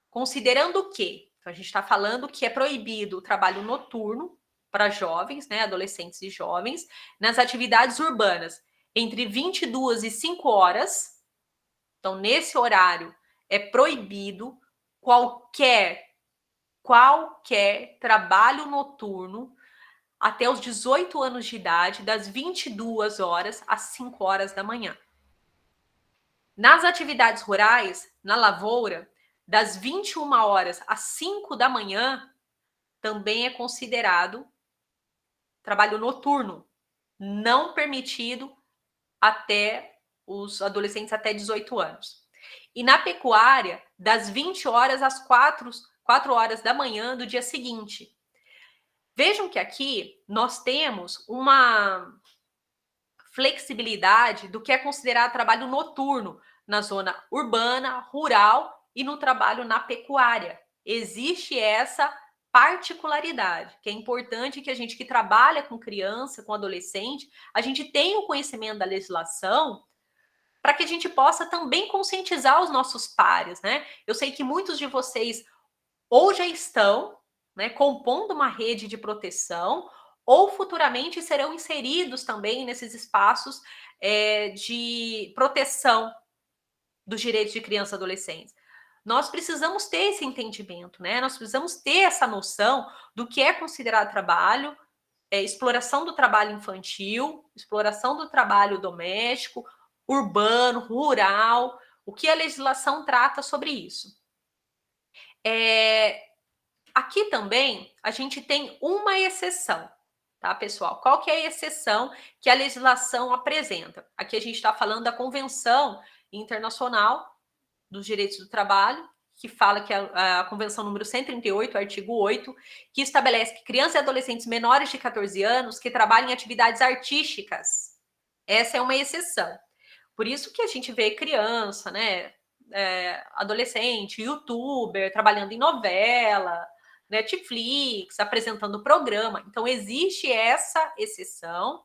S1: considerando o quê? Então, a gente está falando que é proibido o trabalho noturno para jovens, né, adolescentes e jovens, nas atividades urbanas, entre 22 e 5 horas. Então, nesse horário, é proibido qualquer trabalho noturno até os 18 anos de idade, das 22 horas às 5 horas da manhã. Nas atividades rurais, na lavoura, das 21 horas às 5 da manhã, também é considerado trabalho noturno, não permitido até os adolescentes até 18 anos. E na pecuária, das 20 horas às 4 horas da manhã do dia seguinte. Vejam que aqui nós temos uma flexibilidade do que é considerado trabalho noturno na zona urbana, rural e no trabalho na pecuária. Existe essa particularidade, que é importante que a gente que trabalha com criança, com adolescente, a gente tenha o conhecimento da legislação para que a gente possa também conscientizar os nossos pares, né? Eu sei que muitos de vocês ou já estão, né, compondo uma rede de proteção, ou futuramente serão inseridos também nesses espaços de proteção dos direitos de crianças e adolescentes. Nós precisamos ter esse entendimento, né? Nós precisamos ter essa noção do que é considerado trabalho, exploração do trabalho infantil, exploração do trabalho doméstico, urbano, rural, o que a legislação trata sobre isso. Aqui também a gente tem uma exceção, tá, pessoal? Qual que é a exceção que a legislação apresenta? Aqui a gente está falando da Convenção Internacional dos Direitos do Trabalho, que fala que a Convenção número 138, artigo 8, que estabelece que crianças e adolescentes menores de 14 anos que trabalham em atividades artísticas. Essa é uma exceção. Por isso que a gente vê criança, né, adolescente, youtuber, trabalhando em novela, Netflix, apresentando programa. Então, existe essa exceção.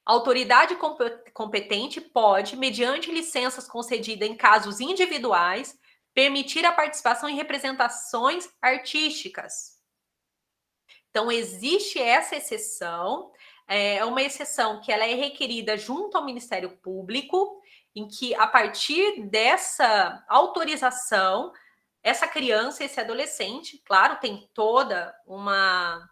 S1: A autoridade competente pode, mediante licenças concedidas em casos individuais, permitir a participação em representações artísticas. Então, existe essa exceção. é uma exceção que ela é requerida junto ao Ministério Público, em que, a partir dessa autorização, essa criança, esse adolescente, claro, tem toda uma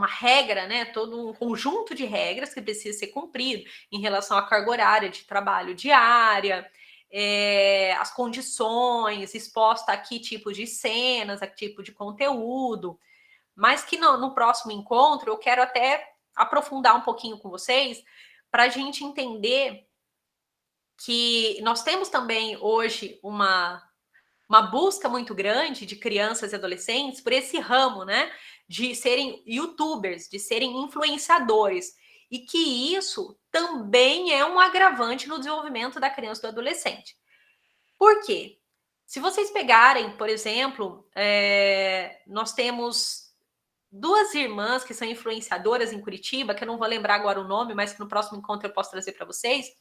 S1: regra, né, todo um conjunto de regras que precisa ser cumprido em relação à carga horária de trabalho diária, as condições, exposta a que tipo de cenas, a que tipo de conteúdo, mas que no próximo encontro eu quero até aprofundar um pouquinho com vocês para a gente entender que nós temos também hoje uma busca muito grande de crianças e adolescentes por esse ramo, né? De serem youtubers, de serem influenciadores. E que isso também é um agravante no desenvolvimento da criança e do adolescente. Por quê? Se vocês pegarem, por exemplo, nós temos 2 irmãs que são influenciadoras em Curitiba, que eu não vou lembrar agora o nome, mas que no próximo encontro eu posso trazer para vocês,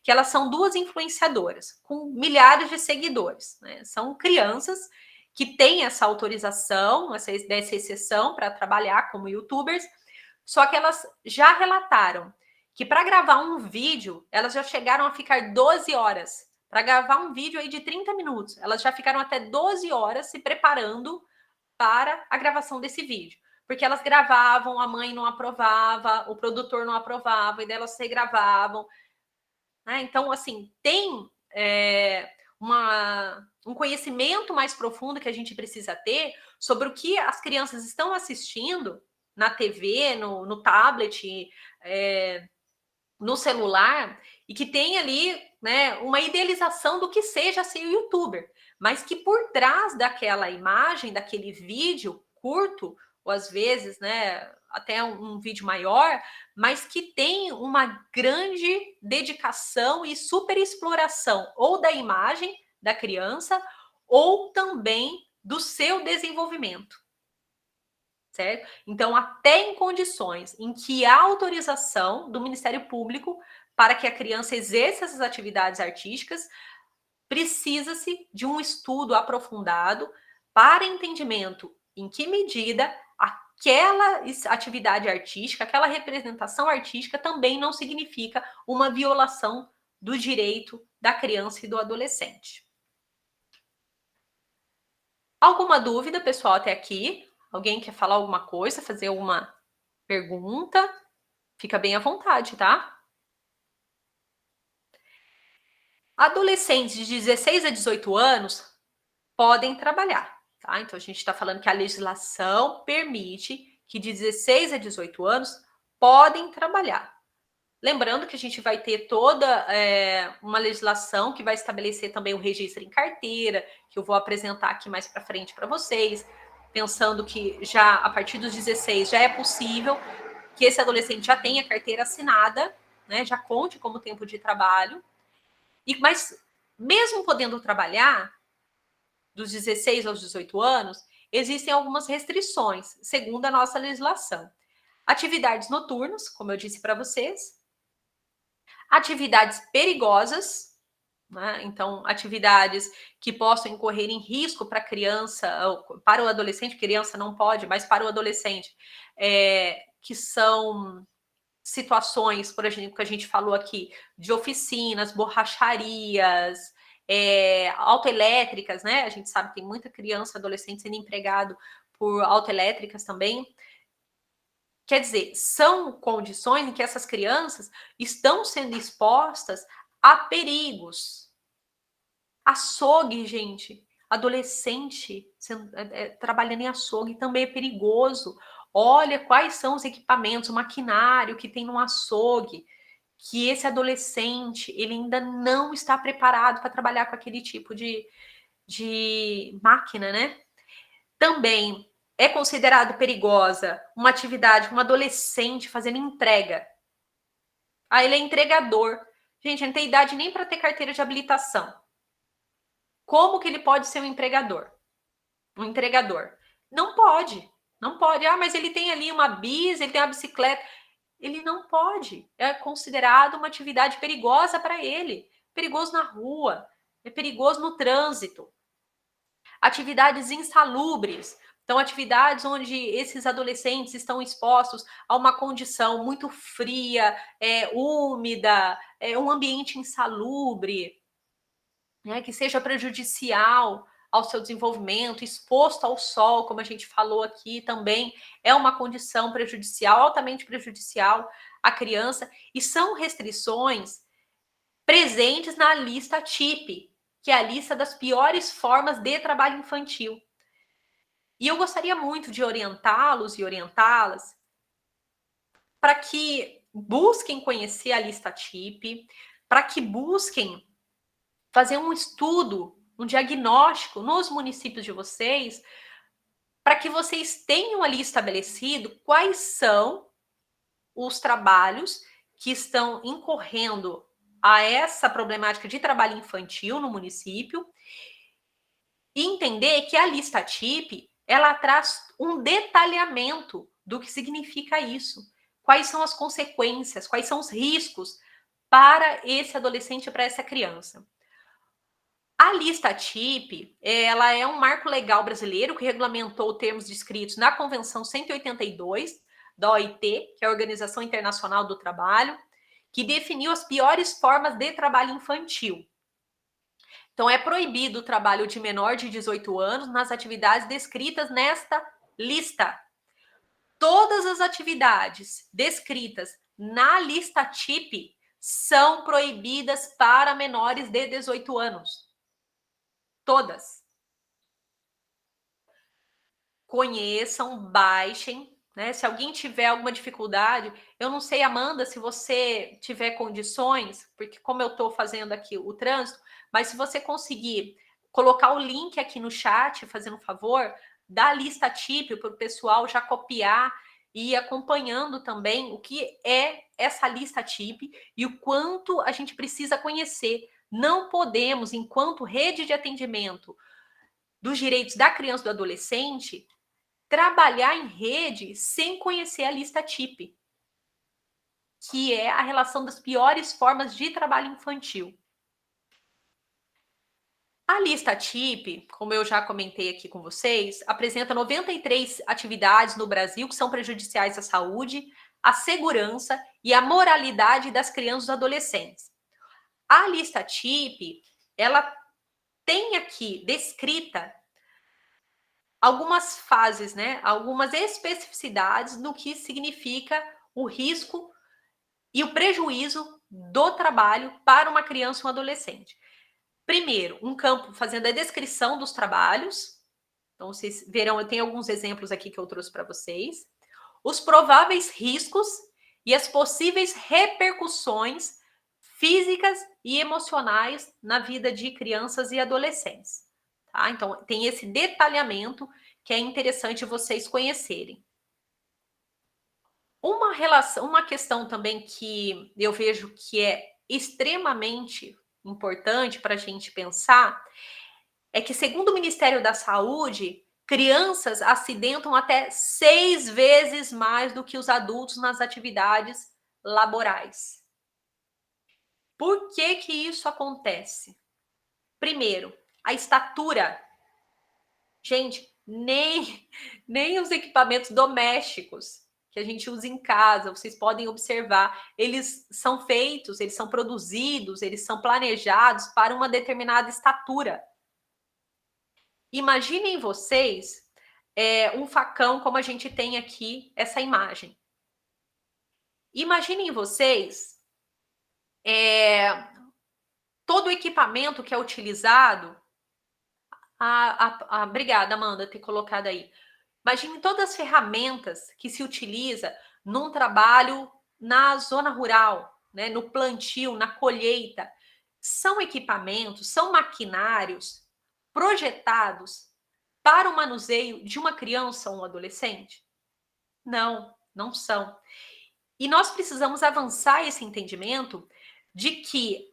S1: que elas são 2 influenciadoras com milhares de seguidores, né? São crianças que têm essa autorização, dessa exceção para trabalhar como youtubers, só que elas já relataram que para gravar um vídeo, elas já chegaram a ficar 12 horas. Para gravar um vídeo aí de 30 minutos, elas já ficaram até 12 horas se preparando para a gravação desse vídeo. Porque elas gravavam, a mãe não aprovava, o produtor não aprovava, e delas regravavam. Né? Então, assim, tem um conhecimento mais profundo que a gente precisa ter sobre o que as crianças estão assistindo na TV, no tablet, no celular, e que tem ali, né, uma idealização do que seja ser youtuber, mas que por trás daquela imagem, daquele vídeo curto, ou às vezes, né, até um vídeo maior, mas que tem uma grande dedicação e superexploração ou da imagem da criança ou também do seu desenvolvimento. Certo? Então, até em condições em que há autorização do Ministério Público para que a criança exerça essas atividades artísticas, precisa-se de um estudo aprofundado para entendimento em que medida aquela atividade artística, aquela representação artística também não significa uma violação do direito da criança e do adolescente. Alguma dúvida, pessoal, até aqui? Alguém quer falar alguma coisa, fazer alguma pergunta? Fica bem à vontade, tá? Adolescentes de 16 a 18 anos podem trabalhar, tá? Então, a gente está falando que a legislação permite que de 16 a 18 anos podem trabalhar. Lembrando que a gente vai ter toda uma legislação que vai estabelecer também o registro em carteira, que eu vou apresentar aqui mais para frente para vocês, pensando que já a partir dos 16 já é possível que esse adolescente já tenha carteira assinada, né, já conte como tempo de trabalho, mas mesmo podendo trabalhar, dos 16 aos 18 anos, existem algumas restrições, segundo a nossa legislação. Atividades noturnas, como eu disse para vocês, atividades perigosas, né? Então, atividades que possam incorrer em risco para a criança, para o adolescente, criança não pode, mas para o adolescente, que são situações, por exemplo, que a gente falou aqui, de oficinas, borracharias, autoelétricas, né? A gente sabe que tem muita criança, adolescente sendo empregado por autoelétricas também. Quer dizer, são condições em que essas crianças estão sendo expostas a perigos. Açougue, gente. Adolescente trabalhando em açougue também é perigoso. Olha quais são os equipamentos, o maquinário que tem no açougue, que esse adolescente ele ainda não está preparado para trabalhar com aquele tipo de máquina, né? Também é considerado perigosa uma atividade, um adolescente fazendo entrega. Ele é entregador. Gente, ele não tem idade nem para ter carteira de habilitação. Como que ele pode ser um entregador? Um entregador? Não pode. Não pode. Mas ele tem ali uma bis, ele tem uma bicicleta. Ele não pode. É considerado uma atividade perigosa para ele. Perigoso na rua. É perigoso no trânsito. Atividades insalubres. Então, atividades onde esses adolescentes estão expostos a uma condição muito fria, úmida, um ambiente insalubre, né, que seja prejudicial ao seu desenvolvimento, exposto ao sol, como a gente falou aqui, também é uma condição prejudicial, altamente prejudicial à criança, e são restrições presentes na lista TIP, que é a lista das piores formas de trabalho infantil. E eu gostaria muito de orientá-los e orientá-las para que busquem conhecer a lista TIP, para que busquem fazer um estudo, um diagnóstico nos municípios de vocês, para que vocês tenham ali estabelecido quais são os trabalhos que estão incorrendo a essa problemática de trabalho infantil no município, e entender que a lista TIP, ela traz um detalhamento do que significa isso, quais são as consequências, quais são os riscos para esse adolescente e para essa criança. A lista TIP, ela é um marco legal brasileiro que regulamentou termos descritos na Convenção 182 da OIT, que é a Organização Internacional do Trabalho, que definiu as piores formas de trabalho infantil. Então, é proibido o trabalho de menor de 18 anos nas atividades descritas nesta lista. Todas as atividades descritas na lista TIP são proibidas para menores de 18 anos. Todas. Conheçam, baixem, né? Se alguém tiver alguma dificuldade, eu não sei, Amanda, se você tiver condições, porque como eu estou fazendo aqui o trânsito, mas se você conseguir colocar o link aqui no chat, fazendo um favor, da lista TIP para o pessoal já copiar e ir acompanhando também o que é essa lista TIP e o quanto a gente precisa conhecer. Não podemos, enquanto rede de atendimento dos direitos da criança e do adolescente, trabalhar em rede sem conhecer a lista TIP, que é a relação das piores formas de trabalho infantil. A lista TIP, como eu já comentei aqui com vocês, apresenta 93 atividades no Brasil que são prejudiciais à saúde, à segurança e à moralidade das crianças e adolescentes. A lista TIP, ela tem aqui descrita algumas fases, né? Algumas especificidades do que significa o risco e o prejuízo do trabalho para uma criança ou um adolescente. Primeiro, um campo fazendo a descrição dos trabalhos. Então, vocês verão, eu tenho alguns exemplos aqui que eu trouxe para vocês. Os prováveis riscos e as possíveis repercussões físicas e emocionais na vida de crianças e adolescentes. Tá? Então, tem esse detalhamento que é interessante vocês conhecerem. Uma questão também que eu vejo que é extremamente importante para a gente pensar é que, segundo o Ministério da Saúde, crianças acidentam até 6 vezes mais do que os adultos nas atividades laborais. Por que que isso acontece? Primeiro, a estatura. Gente, nem os equipamentos domésticos que a gente usa em casa, vocês podem observar, eles são feitos, eles são produzidos, eles são planejados para uma determinada estatura. Imaginem vocês um facão como a gente tem aqui, essa imagem. Imaginem vocês todo o equipamento que é utilizado. Obrigada, Amanda, ter colocado aí. Imagine todas as ferramentas que se utiliza num trabalho na zona rural, né, no plantio, na colheita. São equipamentos, são maquinários projetados para o manuseio de uma criança ou um adolescente? Não, não são. E nós precisamos avançar esse entendimento de que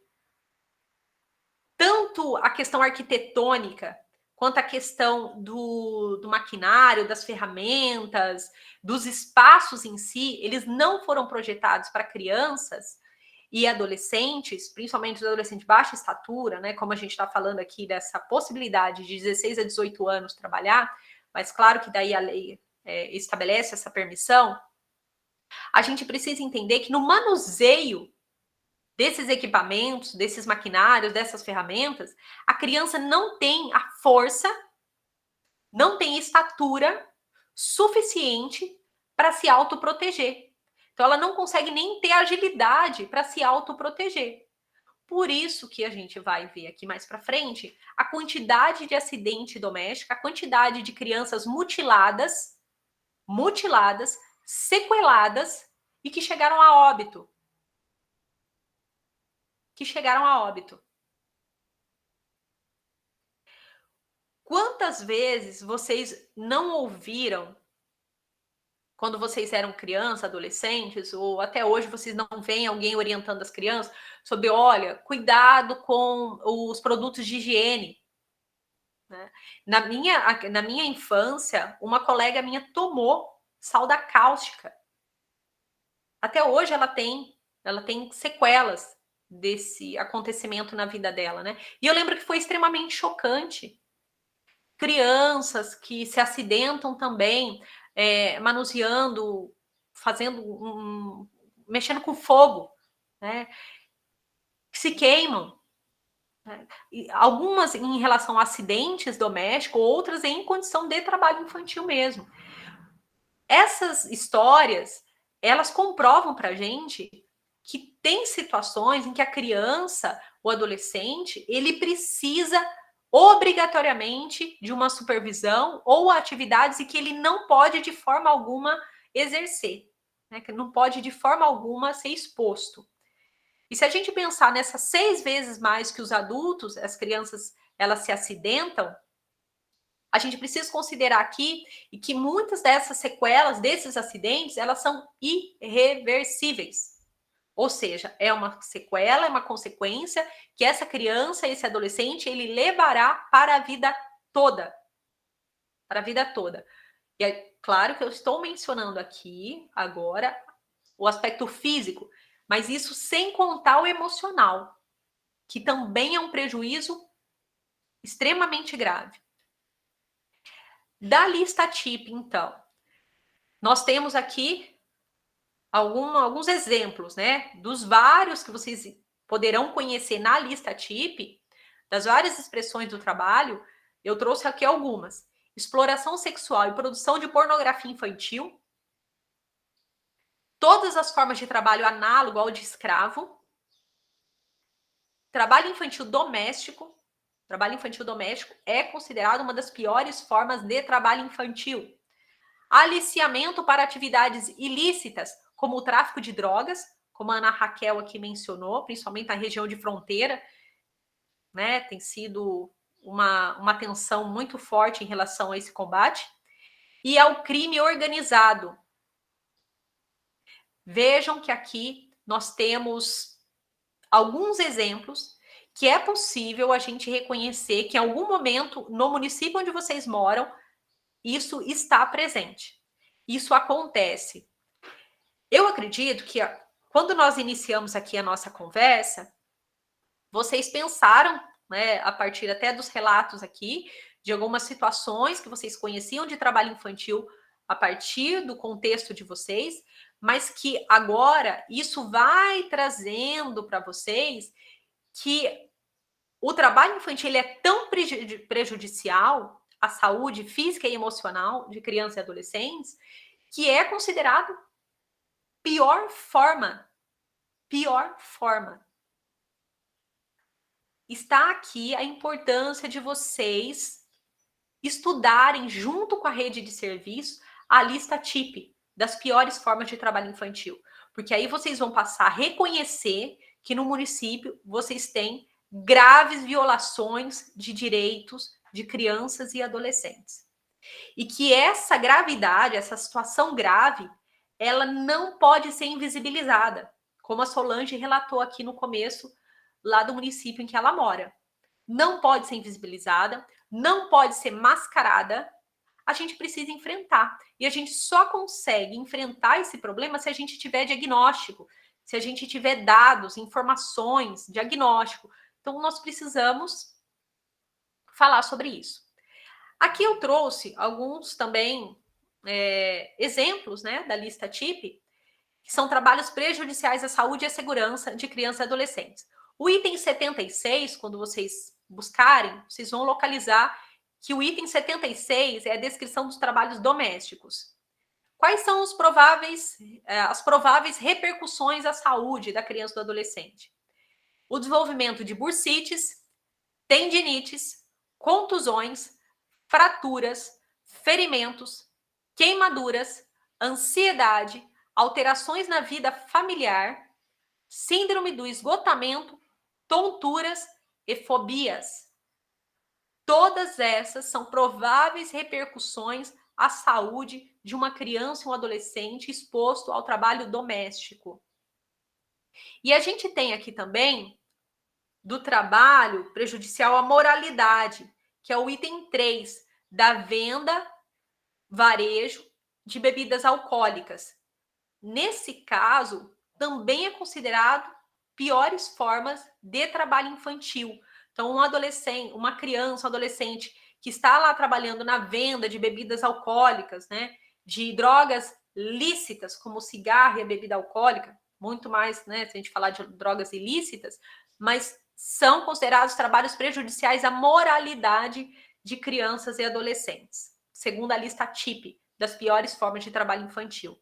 S1: tanto a questão arquitetônica quanto a questão do maquinário, das ferramentas, dos espaços em si, eles não foram projetados para crianças e adolescentes, principalmente os adolescentes de baixa estatura, né, como a gente está falando aqui dessa possibilidade de 16 a 18 anos trabalhar, mas claro que daí a lei estabelece essa permissão, a gente precisa entender que no manuseio desses equipamentos, desses maquinários, dessas ferramentas, a criança não tem a força, não tem estatura suficiente para se autoproteger. Então, ela não consegue nem ter agilidade para se autoproteger. Por isso que a gente vai ver aqui mais para frente a quantidade de acidente doméstico, a quantidade de crianças mutiladas, sequeladas e que chegaram a óbito. Quantas vezes vocês não ouviram, quando vocês eram crianças, adolescentes, ou até hoje vocês não veem alguém orientando as crianças sobre, olha, cuidado com os produtos de higiene, né? Na minha infância, uma colega minha tomou solda cáustica. Até hoje ela tem sequelas desse acontecimento na vida dela, né? E eu lembro que foi extremamente chocante. Crianças que se acidentam também, manuseando, mexendo com fogo, né? Que se queimam. Né? E algumas em relação a acidentes domésticos, outras em condição de trabalho infantil mesmo. Essas histórias, elas comprovam para a gente que tem situações em que a criança, o adolescente, ele precisa obrigatoriamente de uma supervisão ou atividades e que ele não pode de forma alguma exercer, né? Que não pode de forma alguma ser exposto. E se a gente pensar nessas 6 vezes mais que os adultos, as crianças, elas se acidentam, a gente precisa considerar aqui e que muitas dessas sequelas, desses acidentes, elas são irreversíveis. Ou seja, é uma sequela, é uma consequência que essa criança, esse adolescente, ele levará para a vida toda. Para a vida toda. E é claro que eu estou mencionando aqui, agora, o aspecto físico, mas isso sem contar o emocional, que também é um prejuízo extremamente grave. Da lista TIP, então, nós temos aqui alguns exemplos, né, dos vários que vocês poderão conhecer na lista TIP, das várias expressões do trabalho. Eu trouxe aqui algumas: exploração sexual e produção de pornografia infantil, todas as formas de trabalho análogo ao de escravo, trabalho infantil doméstico. Trabalho infantil doméstico é considerado uma das piores formas de trabalho infantil. Aliciamento para atividades ilícitas, como o tráfico de drogas, como a Ana Raquel aqui mencionou, principalmente na região de fronteira, né? Tem sido uma tensão muito forte em relação a esse combate. E ao crime organizado. Vejam que aqui nós temos alguns exemplos que é possível a gente reconhecer que em algum momento no município onde vocês moram, isso está presente. Isso acontece. Eu acredito que quando nós iniciamos aqui a nossa conversa, vocês pensaram, né, a partir até dos relatos aqui, de algumas situações que vocês conheciam de trabalho infantil a partir do contexto de vocês, mas que agora isso vai trazendo para vocês que o trabalho infantil ele é tão prejudicial à saúde física e emocional de crianças e adolescentes que é considerado pior forma. Está aqui a importância de vocês estudarem junto com a rede de serviço a lista TIP das piores formas de trabalho infantil, porque aí vocês vão passar a reconhecer que no município vocês têm graves violações de direitos de crianças e adolescentes. E que essa gravidade, essa situação grave, ela não pode ser invisibilizada, como a Solange relatou aqui no começo, lá do município em que ela mora. Não pode ser invisibilizada, não pode ser mascarada, a gente precisa enfrentar. E a gente só consegue enfrentar esse problema se a gente tiver diagnóstico, se a gente tiver dados, informações, diagnóstico. Então, nós precisamos falar sobre isso. Aqui eu trouxe alguns também exemplos, né, da lista TIP, que são trabalhos prejudiciais à saúde e à segurança de crianças e adolescentes. O item 76, quando vocês buscarem, vocês vão localizar que o item 76 é a descrição dos trabalhos domésticos. Quais são as prováveis repercussões à saúde da criança e do adolescente? O desenvolvimento de bursites, tendinites, contusões, fraturas, ferimentos, queimaduras, ansiedade, alterações na vida familiar, síndrome do esgotamento, tonturas e fobias. Todas essas são prováveis repercussões à saúde de uma criança e um adolescente exposto ao trabalho doméstico. E a gente tem aqui também do trabalho prejudicial à moralidade, que é o item 3, da venda, varejo de bebidas alcoólicas. Nesse caso, também é considerado piores formas de trabalho infantil. Então, um adolescente, uma criança, um adolescente que está lá trabalhando na venda de bebidas alcoólicas, né, de drogas lícitas, como o cigarro e a bebida alcoólica, muito mais, né, se a gente falar de drogas ilícitas, mas são considerados trabalhos prejudiciais à moralidade de crianças e adolescentes, segundo a lista TIP, das piores formas de trabalho infantil.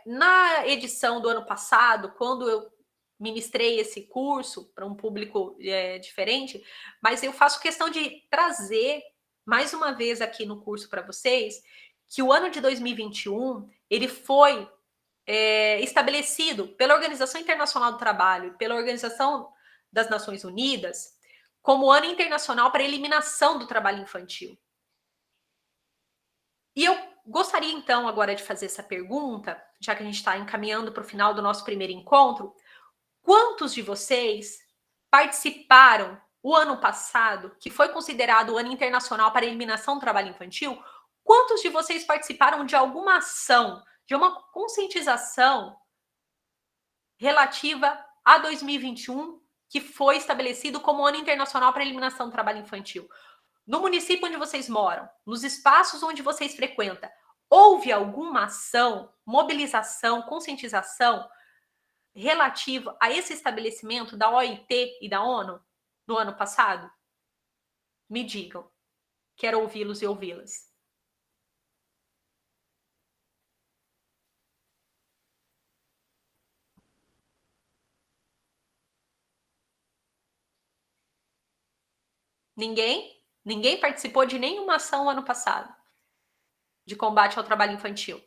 S1: Na edição do ano passado, quando eu ministrei esse curso para um público diferente, mas eu faço questão de trazer mais uma vez aqui no curso para vocês que o ano de 2021 ele foi estabelecido pela Organização Internacional do Trabalho, pela Organização das Nações Unidas, como ano internacional para a eliminação do trabalho infantil. E eu gostaria, então, agora de fazer essa pergunta, já que a gente está encaminhando para o final do nosso primeiro encontro. Quantos de vocês participaram o ano passado, que foi considerado o ano internacional para a eliminação do trabalho infantil? Quantos de vocês participaram de alguma ação, de uma conscientização relativa a 2021, que foi estabelecido como ano internacional para a eliminação do trabalho infantil? No município onde vocês moram, nos espaços onde vocês frequentam, houve alguma ação, mobilização, conscientização relativa a esse estabelecimento da OIT e da ONU no ano passado? Me digam. Quero ouvi-los e ouvi-las. Ninguém? Ninguém participou de nenhuma ação ano passado de combate ao trabalho infantil?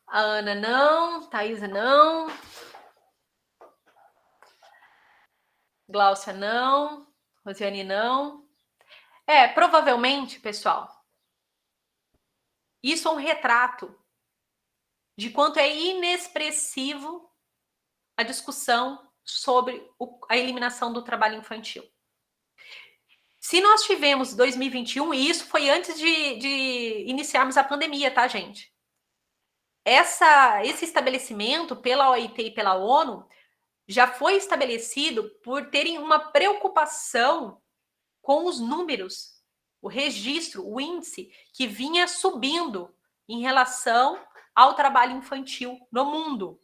S1: A Ana não, Thaisa não, Gláucia não, Rosiane não. Provavelmente, pessoal, isso é um retrato de quanto é inexpressivo a discussão sobre a eliminação do trabalho infantil. Se nós tivemos 2021, e isso foi antes de iniciarmos a pandemia, tá, gente? Esse estabelecimento pela OIT e pela ONU já foi estabelecido por terem uma preocupação com os números, o registro, o índice que vinha subindo em relação ao trabalho infantil no mundo.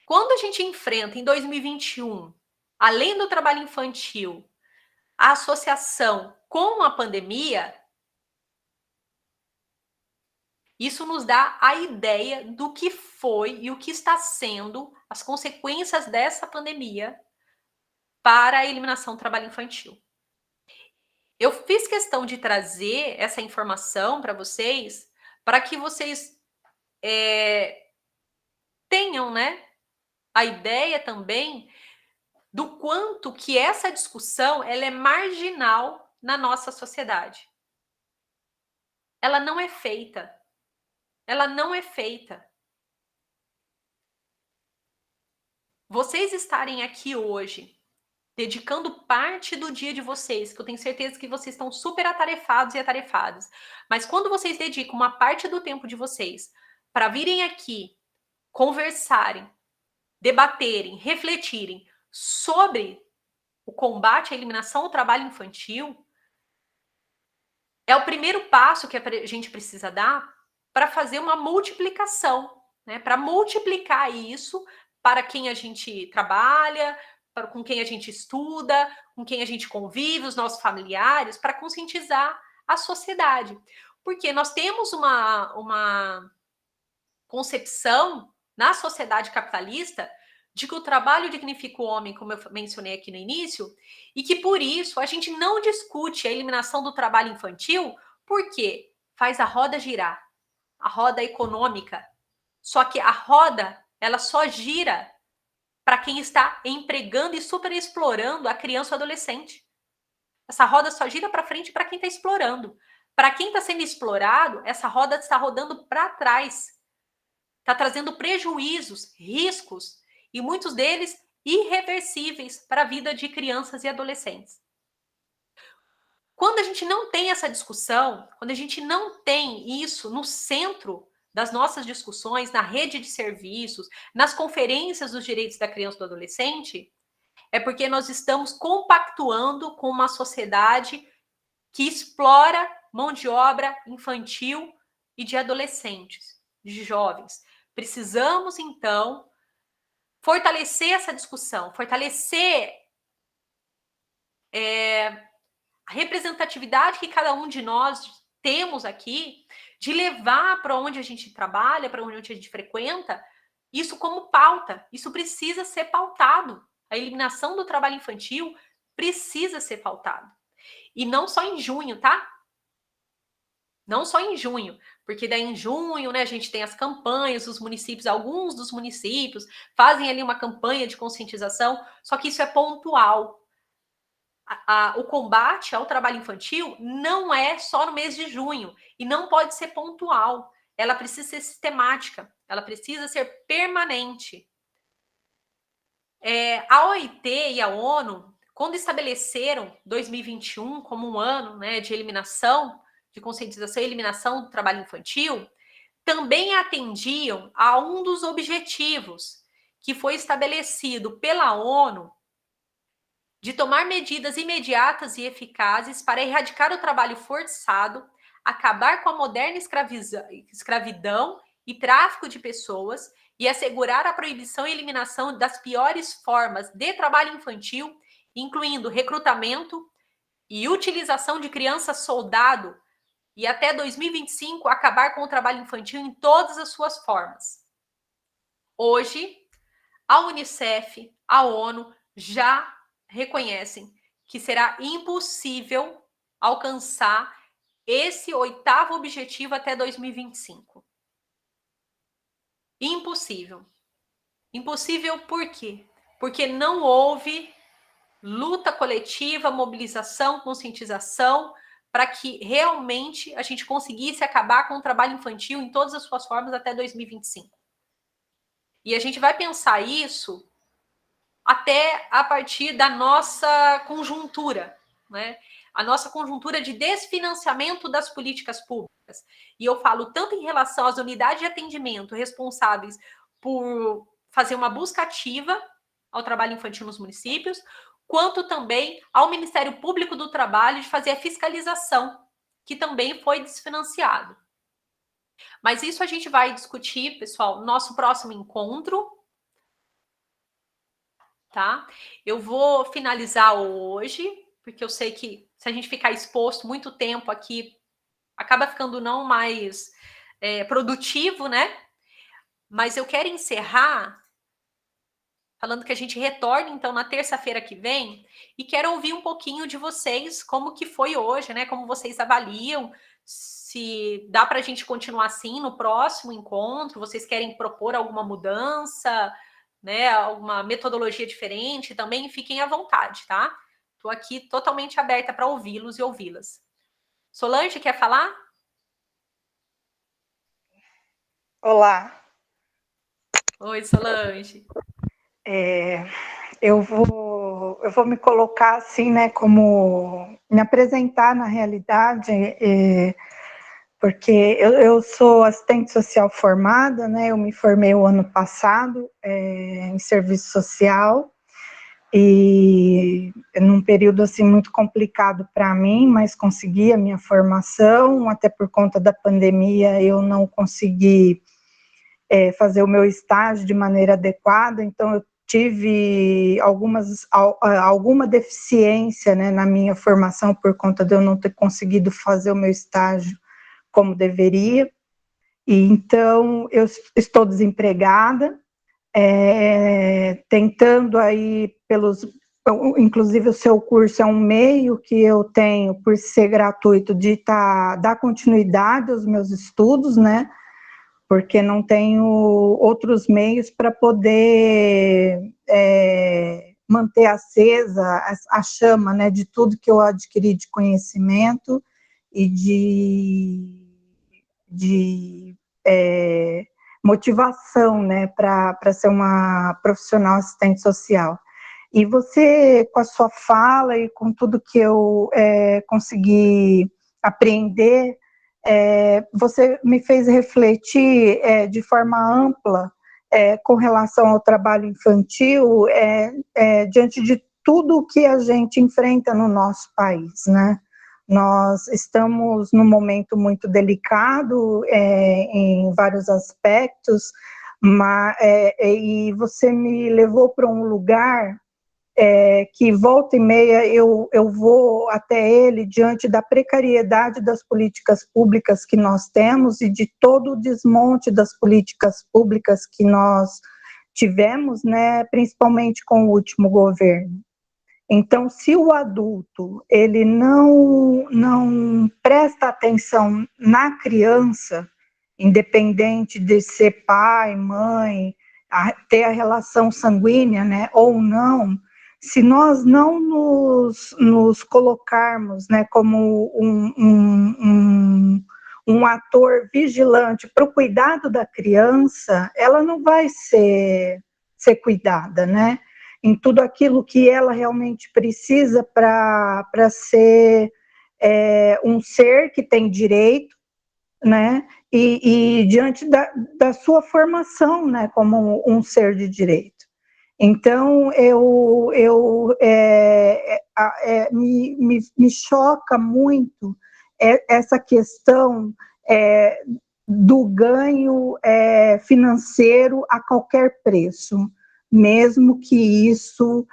S1: Quando a gente enfrenta em 2021, além do trabalho infantil, a associação com a pandemia, isso nos dá a ideia do que foi e o que está sendo as consequências dessa pandemia para a eliminação do trabalho infantil. Eu fiz questão de trazer essa informação para vocês, para que vocês tenham, né, a ideia também do quanto que essa discussão ela é marginal na nossa sociedade. Ela não é feita. Ela não é feita. Vocês estarem aqui hoje, dedicando parte do dia de vocês, que eu tenho certeza que vocês estão super atarefados e atarefadas, mas quando vocês dedicam uma parte do tempo de vocês para virem aqui conversarem, debaterem, refletirem sobre o combate à eliminação do trabalho infantil, é o primeiro passo que a gente precisa dar para fazer uma multiplicação, né? Para multiplicar isso para quem a gente trabalha, com quem a gente estuda, com quem a gente convive, os nossos familiares, para conscientizar a sociedade. Porque nós temos uma concepção na sociedade capitalista de que o trabalho dignifica o homem, como eu mencionei aqui no início, e que por isso a gente não discute a eliminação do trabalho infantil, porque faz a roda girar, a roda econômica. Só que a roda, ela só gira para quem está empregando e superexplorando a criança ou adolescente. Essa roda só gira para frente para quem está explorando. Para quem está sendo explorado, essa roda está rodando para trás. Está trazendo prejuízos, riscos, e muitos deles irreversíveis para a vida de crianças e adolescentes. Quando a gente não tem essa discussão, quando a gente não tem isso no centro das nossas discussões, na rede de serviços, nas conferências dos direitos da criança e do adolescente, é porque nós estamos compactuando com uma sociedade que explora mão de obra infantil e de adolescentes, de jovens. Precisamos, então, fortalecer essa discussão, fortalecer a representatividade que cada um de nós temos aqui, de levar para onde a gente trabalha, para onde a gente frequenta, isso como pauta. Isso precisa ser pautado. A eliminação do trabalho infantil precisa ser pautado. E não só em junho, tá? Não só em junho, porque daí em junho, né, a gente tem as campanhas, os municípios, alguns dos municípios fazem ali uma campanha de conscientização, só que isso é pontual. O combate ao trabalho infantil não é só no mês de junho e não pode ser pontual. Ela precisa ser sistemática, ela precisa ser permanente. A OIT e a ONU, quando estabeleceram 2021 como um ano, né, de eliminação, de conscientização e eliminação do trabalho infantil, também atendiam a um dos objetivos que foi estabelecido pela ONU de tomar medidas imediatas e eficazes para erradicar o trabalho forçado, acabar com a moderna escravidão e tráfico de pessoas e assegurar a proibição e eliminação das piores formas de trabalho infantil, incluindo recrutamento e utilização de crianças soldado, e até 2025 acabar com o trabalho infantil em todas as suas formas. Hoje, a Unicef, a ONU já reconhecem que será impossível alcançar esse 8º objetivo até 2025. Impossível. Impossível por quê? Porque não houve luta coletiva, mobilização, conscientização, para que realmente a gente conseguisse acabar com o trabalho infantil em todas as suas formas até 2025. E a gente vai pensar isso até a partir da nossa conjuntura, né? A nossa conjuntura de desfinanciamento das políticas públicas. E eu falo tanto em relação às unidades de atendimento responsáveis por fazer uma busca ativa ao trabalho infantil nos municípios, quanto também ao Ministério Público do Trabalho de fazer a fiscalização, que também foi desfinanciado. Mas isso a gente vai discutir, pessoal, no nosso próximo encontro, tá? Eu vou finalizar hoje, porque eu sei que se a gente ficar exposto muito tempo aqui, acaba ficando não mais produtivo, né? Mas eu quero encerrar falando que a gente retorne, então, na terça-feira que vem, e quero ouvir um pouquinho de vocês, como que foi hoje, né? Como vocês avaliam, se dá para a gente continuar assim no próximo encontro, vocês querem propor alguma mudança, né? Alguma metodologia diferente, também fiquem à vontade, tá? Estou aqui totalmente aberta para ouvi-los e ouvi-las. Solange, quer falar?
S4: Olá.
S1: Oi, Solange.
S4: Eu vou me colocar assim, né, como me apresentar na realidade. porque eu sou assistente social formada, né? Eu me formei o ano passado em serviço social, e num período assim muito complicado para mim, mas consegui a minha formação. Até por conta da pandemia eu não consegui fazer o meu estágio de maneira adequada, então eu tive alguma deficiência, né, na minha formação por conta de eu não ter conseguido fazer o meu estágio como deveria. E então eu estou desempregada, tentando aí inclusive o seu curso é um meio que eu tenho, por ser gratuito, de dar continuidade aos meus estudos, né? Porque não tenho outros meios para poder manter acesa a chama, né, de tudo que eu adquiri de conhecimento e de motivação, né, para ser uma profissional assistente social. E você, com a sua fala e com tudo que eu consegui aprender, você me fez refletir de forma ampla com relação ao trabalho infantil, diante de tudo que a gente enfrenta no nosso país, né? Nós estamos num momento muito delicado em vários aspectos, e você me levou para um lugar que volta e meia eu vou até ele diante da precariedade das políticas públicas que nós temos e de todo o desmonte das políticas públicas que nós tivemos, né, principalmente com o último governo. Então, se o adulto ele não presta atenção na criança, independente de ser pai, mãe, ter a relação sanguínea, né, ou não, se nós não nos colocarmos, né, como um ator vigilante para o cuidado da criança, ela não vai ser cuidada, né? Em tudo aquilo que ela realmente precisa para ser um ser que tem direito, né? E diante da sua formação, né, como um ser de direito. Então, me choca muito essa questão do ganho financeiro a qualquer preço, mesmo que isso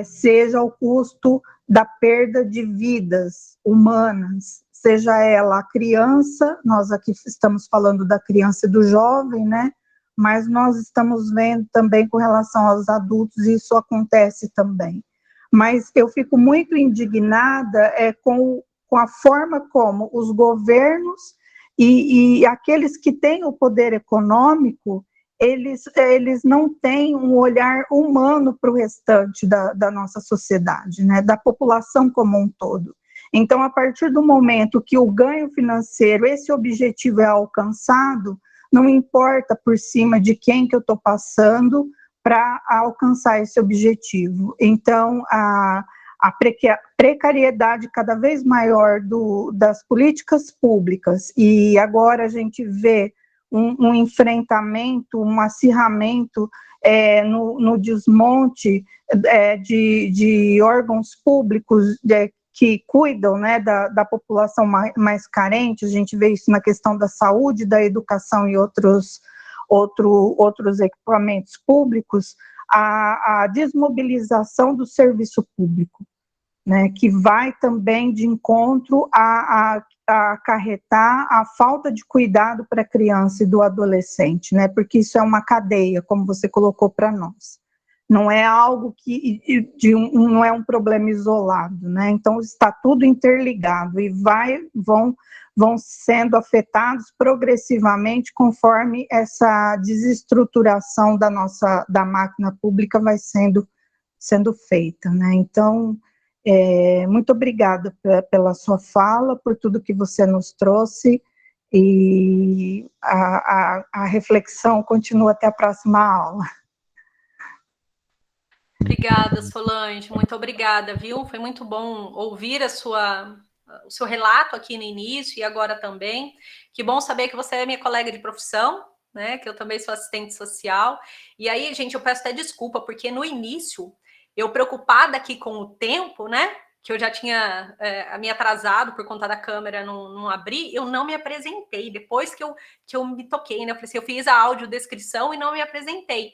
S4: seja ao custo da perda de vidas humanas, seja ela a criança, nós aqui estamos falando da criança e do jovem, né? Mas nós estamos vendo também com relação aos adultos, isso acontece também. Mas eu fico muito indignada com a forma como os governos e aqueles que têm o poder econômico, eles não têm um olhar humano para o restante da nossa sociedade, né, da população como um todo. Então, a partir do momento que o ganho financeiro, esse objetivo é alcançado, não importa por cima de quem que eu estou passando para alcançar esse objetivo. Então, a precariedade cada vez maior das políticas públicas, e agora a gente vê um enfrentamento, um acirramento no desmonte de órgãos públicos que cuidam, né, da população mais carente. A gente vê isso na questão da saúde, da educação e outros equipamentos públicos, a desmobilização do serviço público, né, que vai também de encontro a acarretar a falta de cuidado para a criança e do adolescente, né, porque isso é uma cadeia, como você colocou para nós. Não é algo não é um problema isolado, né? Então está tudo interligado e vão sendo afetados progressivamente conforme essa desestruturação da máquina pública vai sendo feita, né? Então, muito obrigada pela sua fala, por tudo que você nos trouxe, e a reflexão continua até a próxima aula.
S1: Obrigada, Solange, muito obrigada, viu? Foi muito bom ouvir a sua o seu relato aqui no início e agora também. Que bom saber que você é minha colega de profissão, né? Que eu também sou assistente social. E aí, gente, eu peço até desculpa, porque no início, eu preocupada aqui com o tempo, né? Que eu já tinha me atrasado por conta da câmera não abrir, eu não me apresentei. Depois que eu me toquei, né? Eu falei assim, eu fiz a audiodescrição e não me apresentei.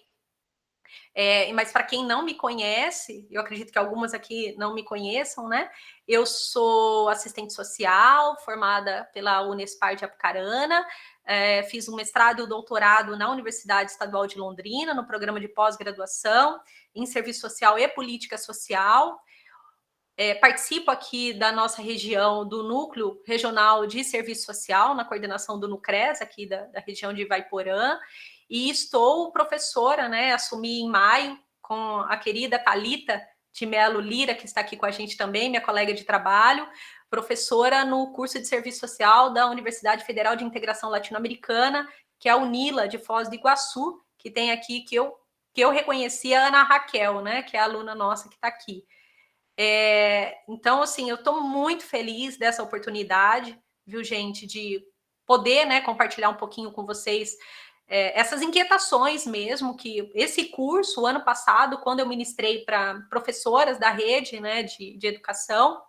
S1: Mas para quem não me conhece, eu acredito que algumas aqui não me conheçam, né? Eu sou assistente social, formada pela Unespar de Apucarana, fiz um mestrado e doutorado na Universidade Estadual de Londrina, no programa de pós-graduação em Serviço Social e Política Social. Participo aqui da nossa região, do Núcleo Regional de Serviço Social, na coordenação do NUCRES, aqui da região de Ivaiporã, e estou professora, né, assumi em maio, com a querida Thalita de Melo Lira, que está aqui com a gente também, minha colega de trabalho, professora no curso de Serviço Social da Universidade Federal de Integração Latino-Americana, que é a UNILA, de Foz do Iguaçu, que tem aqui, que eu reconheci a Ana Raquel, né, que é a aluna nossa que está aqui. Então, assim, eu estou muito feliz dessa oportunidade, viu, gente, de poder, né, compartilhar um pouquinho com vocês essas inquietações mesmo, que esse curso, o ano passado, quando eu ministrei para professoras da rede, né, de educação,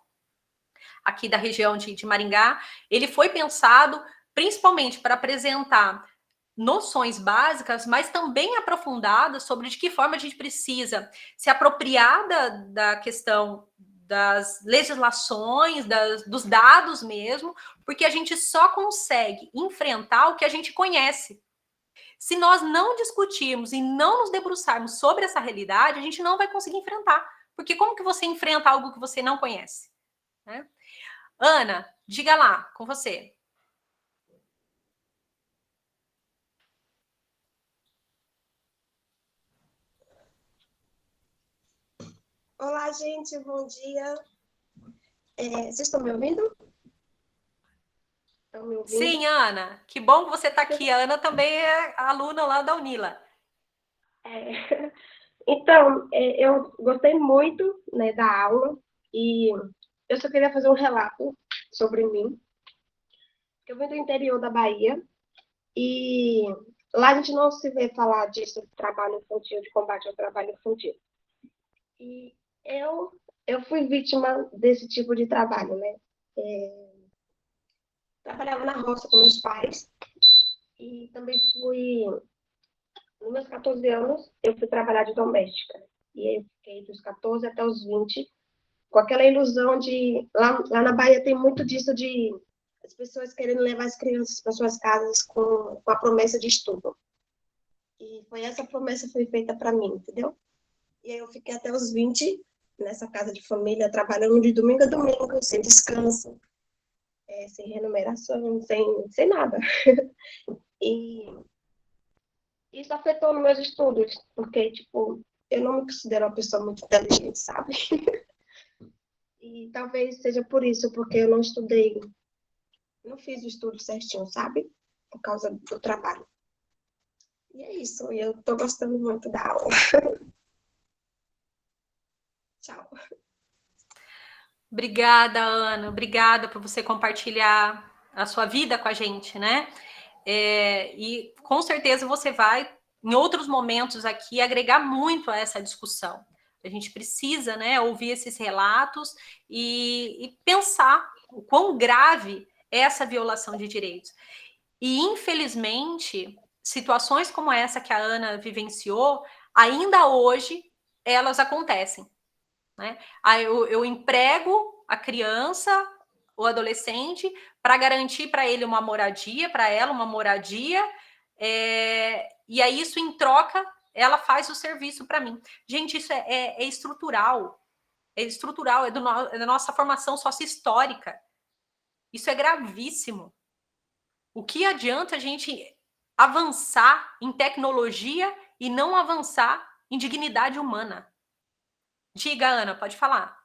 S1: aqui da região de Maringá, ele foi pensado principalmente para apresentar noções básicas, mas também aprofundadas sobre de que forma a gente precisa se apropriar da questão das legislações, dos dados mesmo, porque a gente só consegue enfrentar o que a gente conhece. Se nós não discutirmos e não nos debruçarmos sobre essa realidade, a gente não vai conseguir enfrentar. Porque como que você enfrenta algo que você não conhece? Né? Ana, diga lá, com você.
S5: Olá, gente, bom dia. Vocês estão me ouvindo? Estão me ouvindo?
S1: Sim, Ana, que bom que você está aqui. A Ana também é aluna lá da Unila.
S5: Então, eu gostei muito, né, da aula e eu só queria fazer um relato sobre mim. Eu venho do interior da Bahia e lá a gente não se vê falar disso, de trabalho infantil, de combate ao trabalho infantil. E eu fui vítima desse tipo de trabalho, né? Trabalhava na roça com meus pais e também nos meus 14 anos, eu fui trabalhar de doméstica. E aí eu fiquei dos 14 até os 20, com aquela ilusão de... Lá na Bahia tem muito disso de as pessoas querendo levar as crianças para suas casas com a promessa de estudo. E foi essa promessa que foi feita para mim, entendeu? E aí eu fiquei até os 20 nessa casa de família, trabalhando de domingo a domingo, sem descanso, sem remuneração, sem nada. E isso afetou nos meus estudos, porque, tipo, eu não me considero uma pessoa muito inteligente, sabe? E talvez seja por isso, porque eu não estudei, não fiz o estudo certinho, sabe? Por causa do trabalho. E é isso, e eu tô gostando muito da aula. Tchau.
S1: Obrigada, Ana. Obrigada por você compartilhar a sua vida com a gente, né? E com certeza você vai, em outros momentos aqui, agregar muito a essa discussão. A gente precisa, né, ouvir esses relatos e pensar o quão grave é essa violação de direitos. E, infelizmente, situações como essa que a Ana vivenciou, ainda hoje, elas acontecem. Né? Eu emprego a criança, o adolescente, para garantir para ele uma moradia, para ela uma moradia, e aí isso em troca, ela faz o serviço para mim. Gente, isso é estrutural, é da nossa formação sócio-histórica. Isso é gravíssimo. O que adianta a gente avançar em tecnologia e não avançar em dignidade humana? Diga, Ana, pode falar.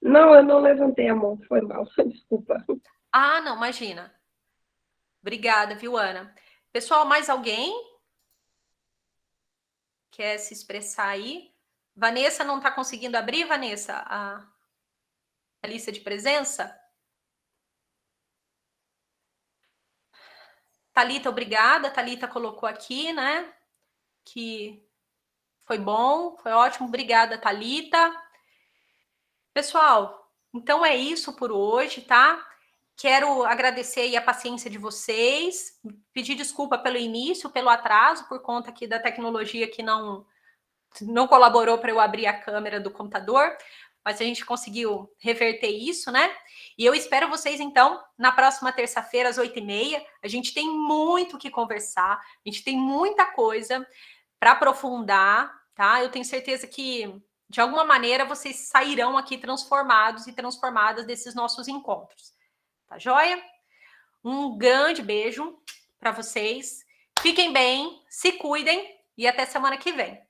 S5: Não, eu não levantei a mão, foi mal, desculpa.
S1: Ah, não, imagina. Obrigada, viu, Ana? Pessoal, mais alguém quer se expressar aí? Vanessa não está conseguindo abrir, Vanessa, a lista de presença? Thalita, obrigada. Thalita colocou aqui, né? Que foi bom, foi ótimo. Obrigada, Thalita. Pessoal, então é isso por hoje, tá? Quero agradecer aí a paciência de vocês, pedir desculpa pelo início, pelo atraso, por conta aqui da tecnologia que não colaborou para eu abrir a câmera do computador, mas a gente conseguiu reverter isso, né? E eu espero vocês, então, na próxima terça-feira, às 8h30. A gente tem muito o que conversar, a gente tem muita coisa para aprofundar, tá? Eu tenho certeza que, de alguma maneira, vocês sairão aqui transformados e transformadas desses nossos encontros. Tá joia? Um grande beijo para vocês. Fiquem bem, se cuidem e até semana que vem.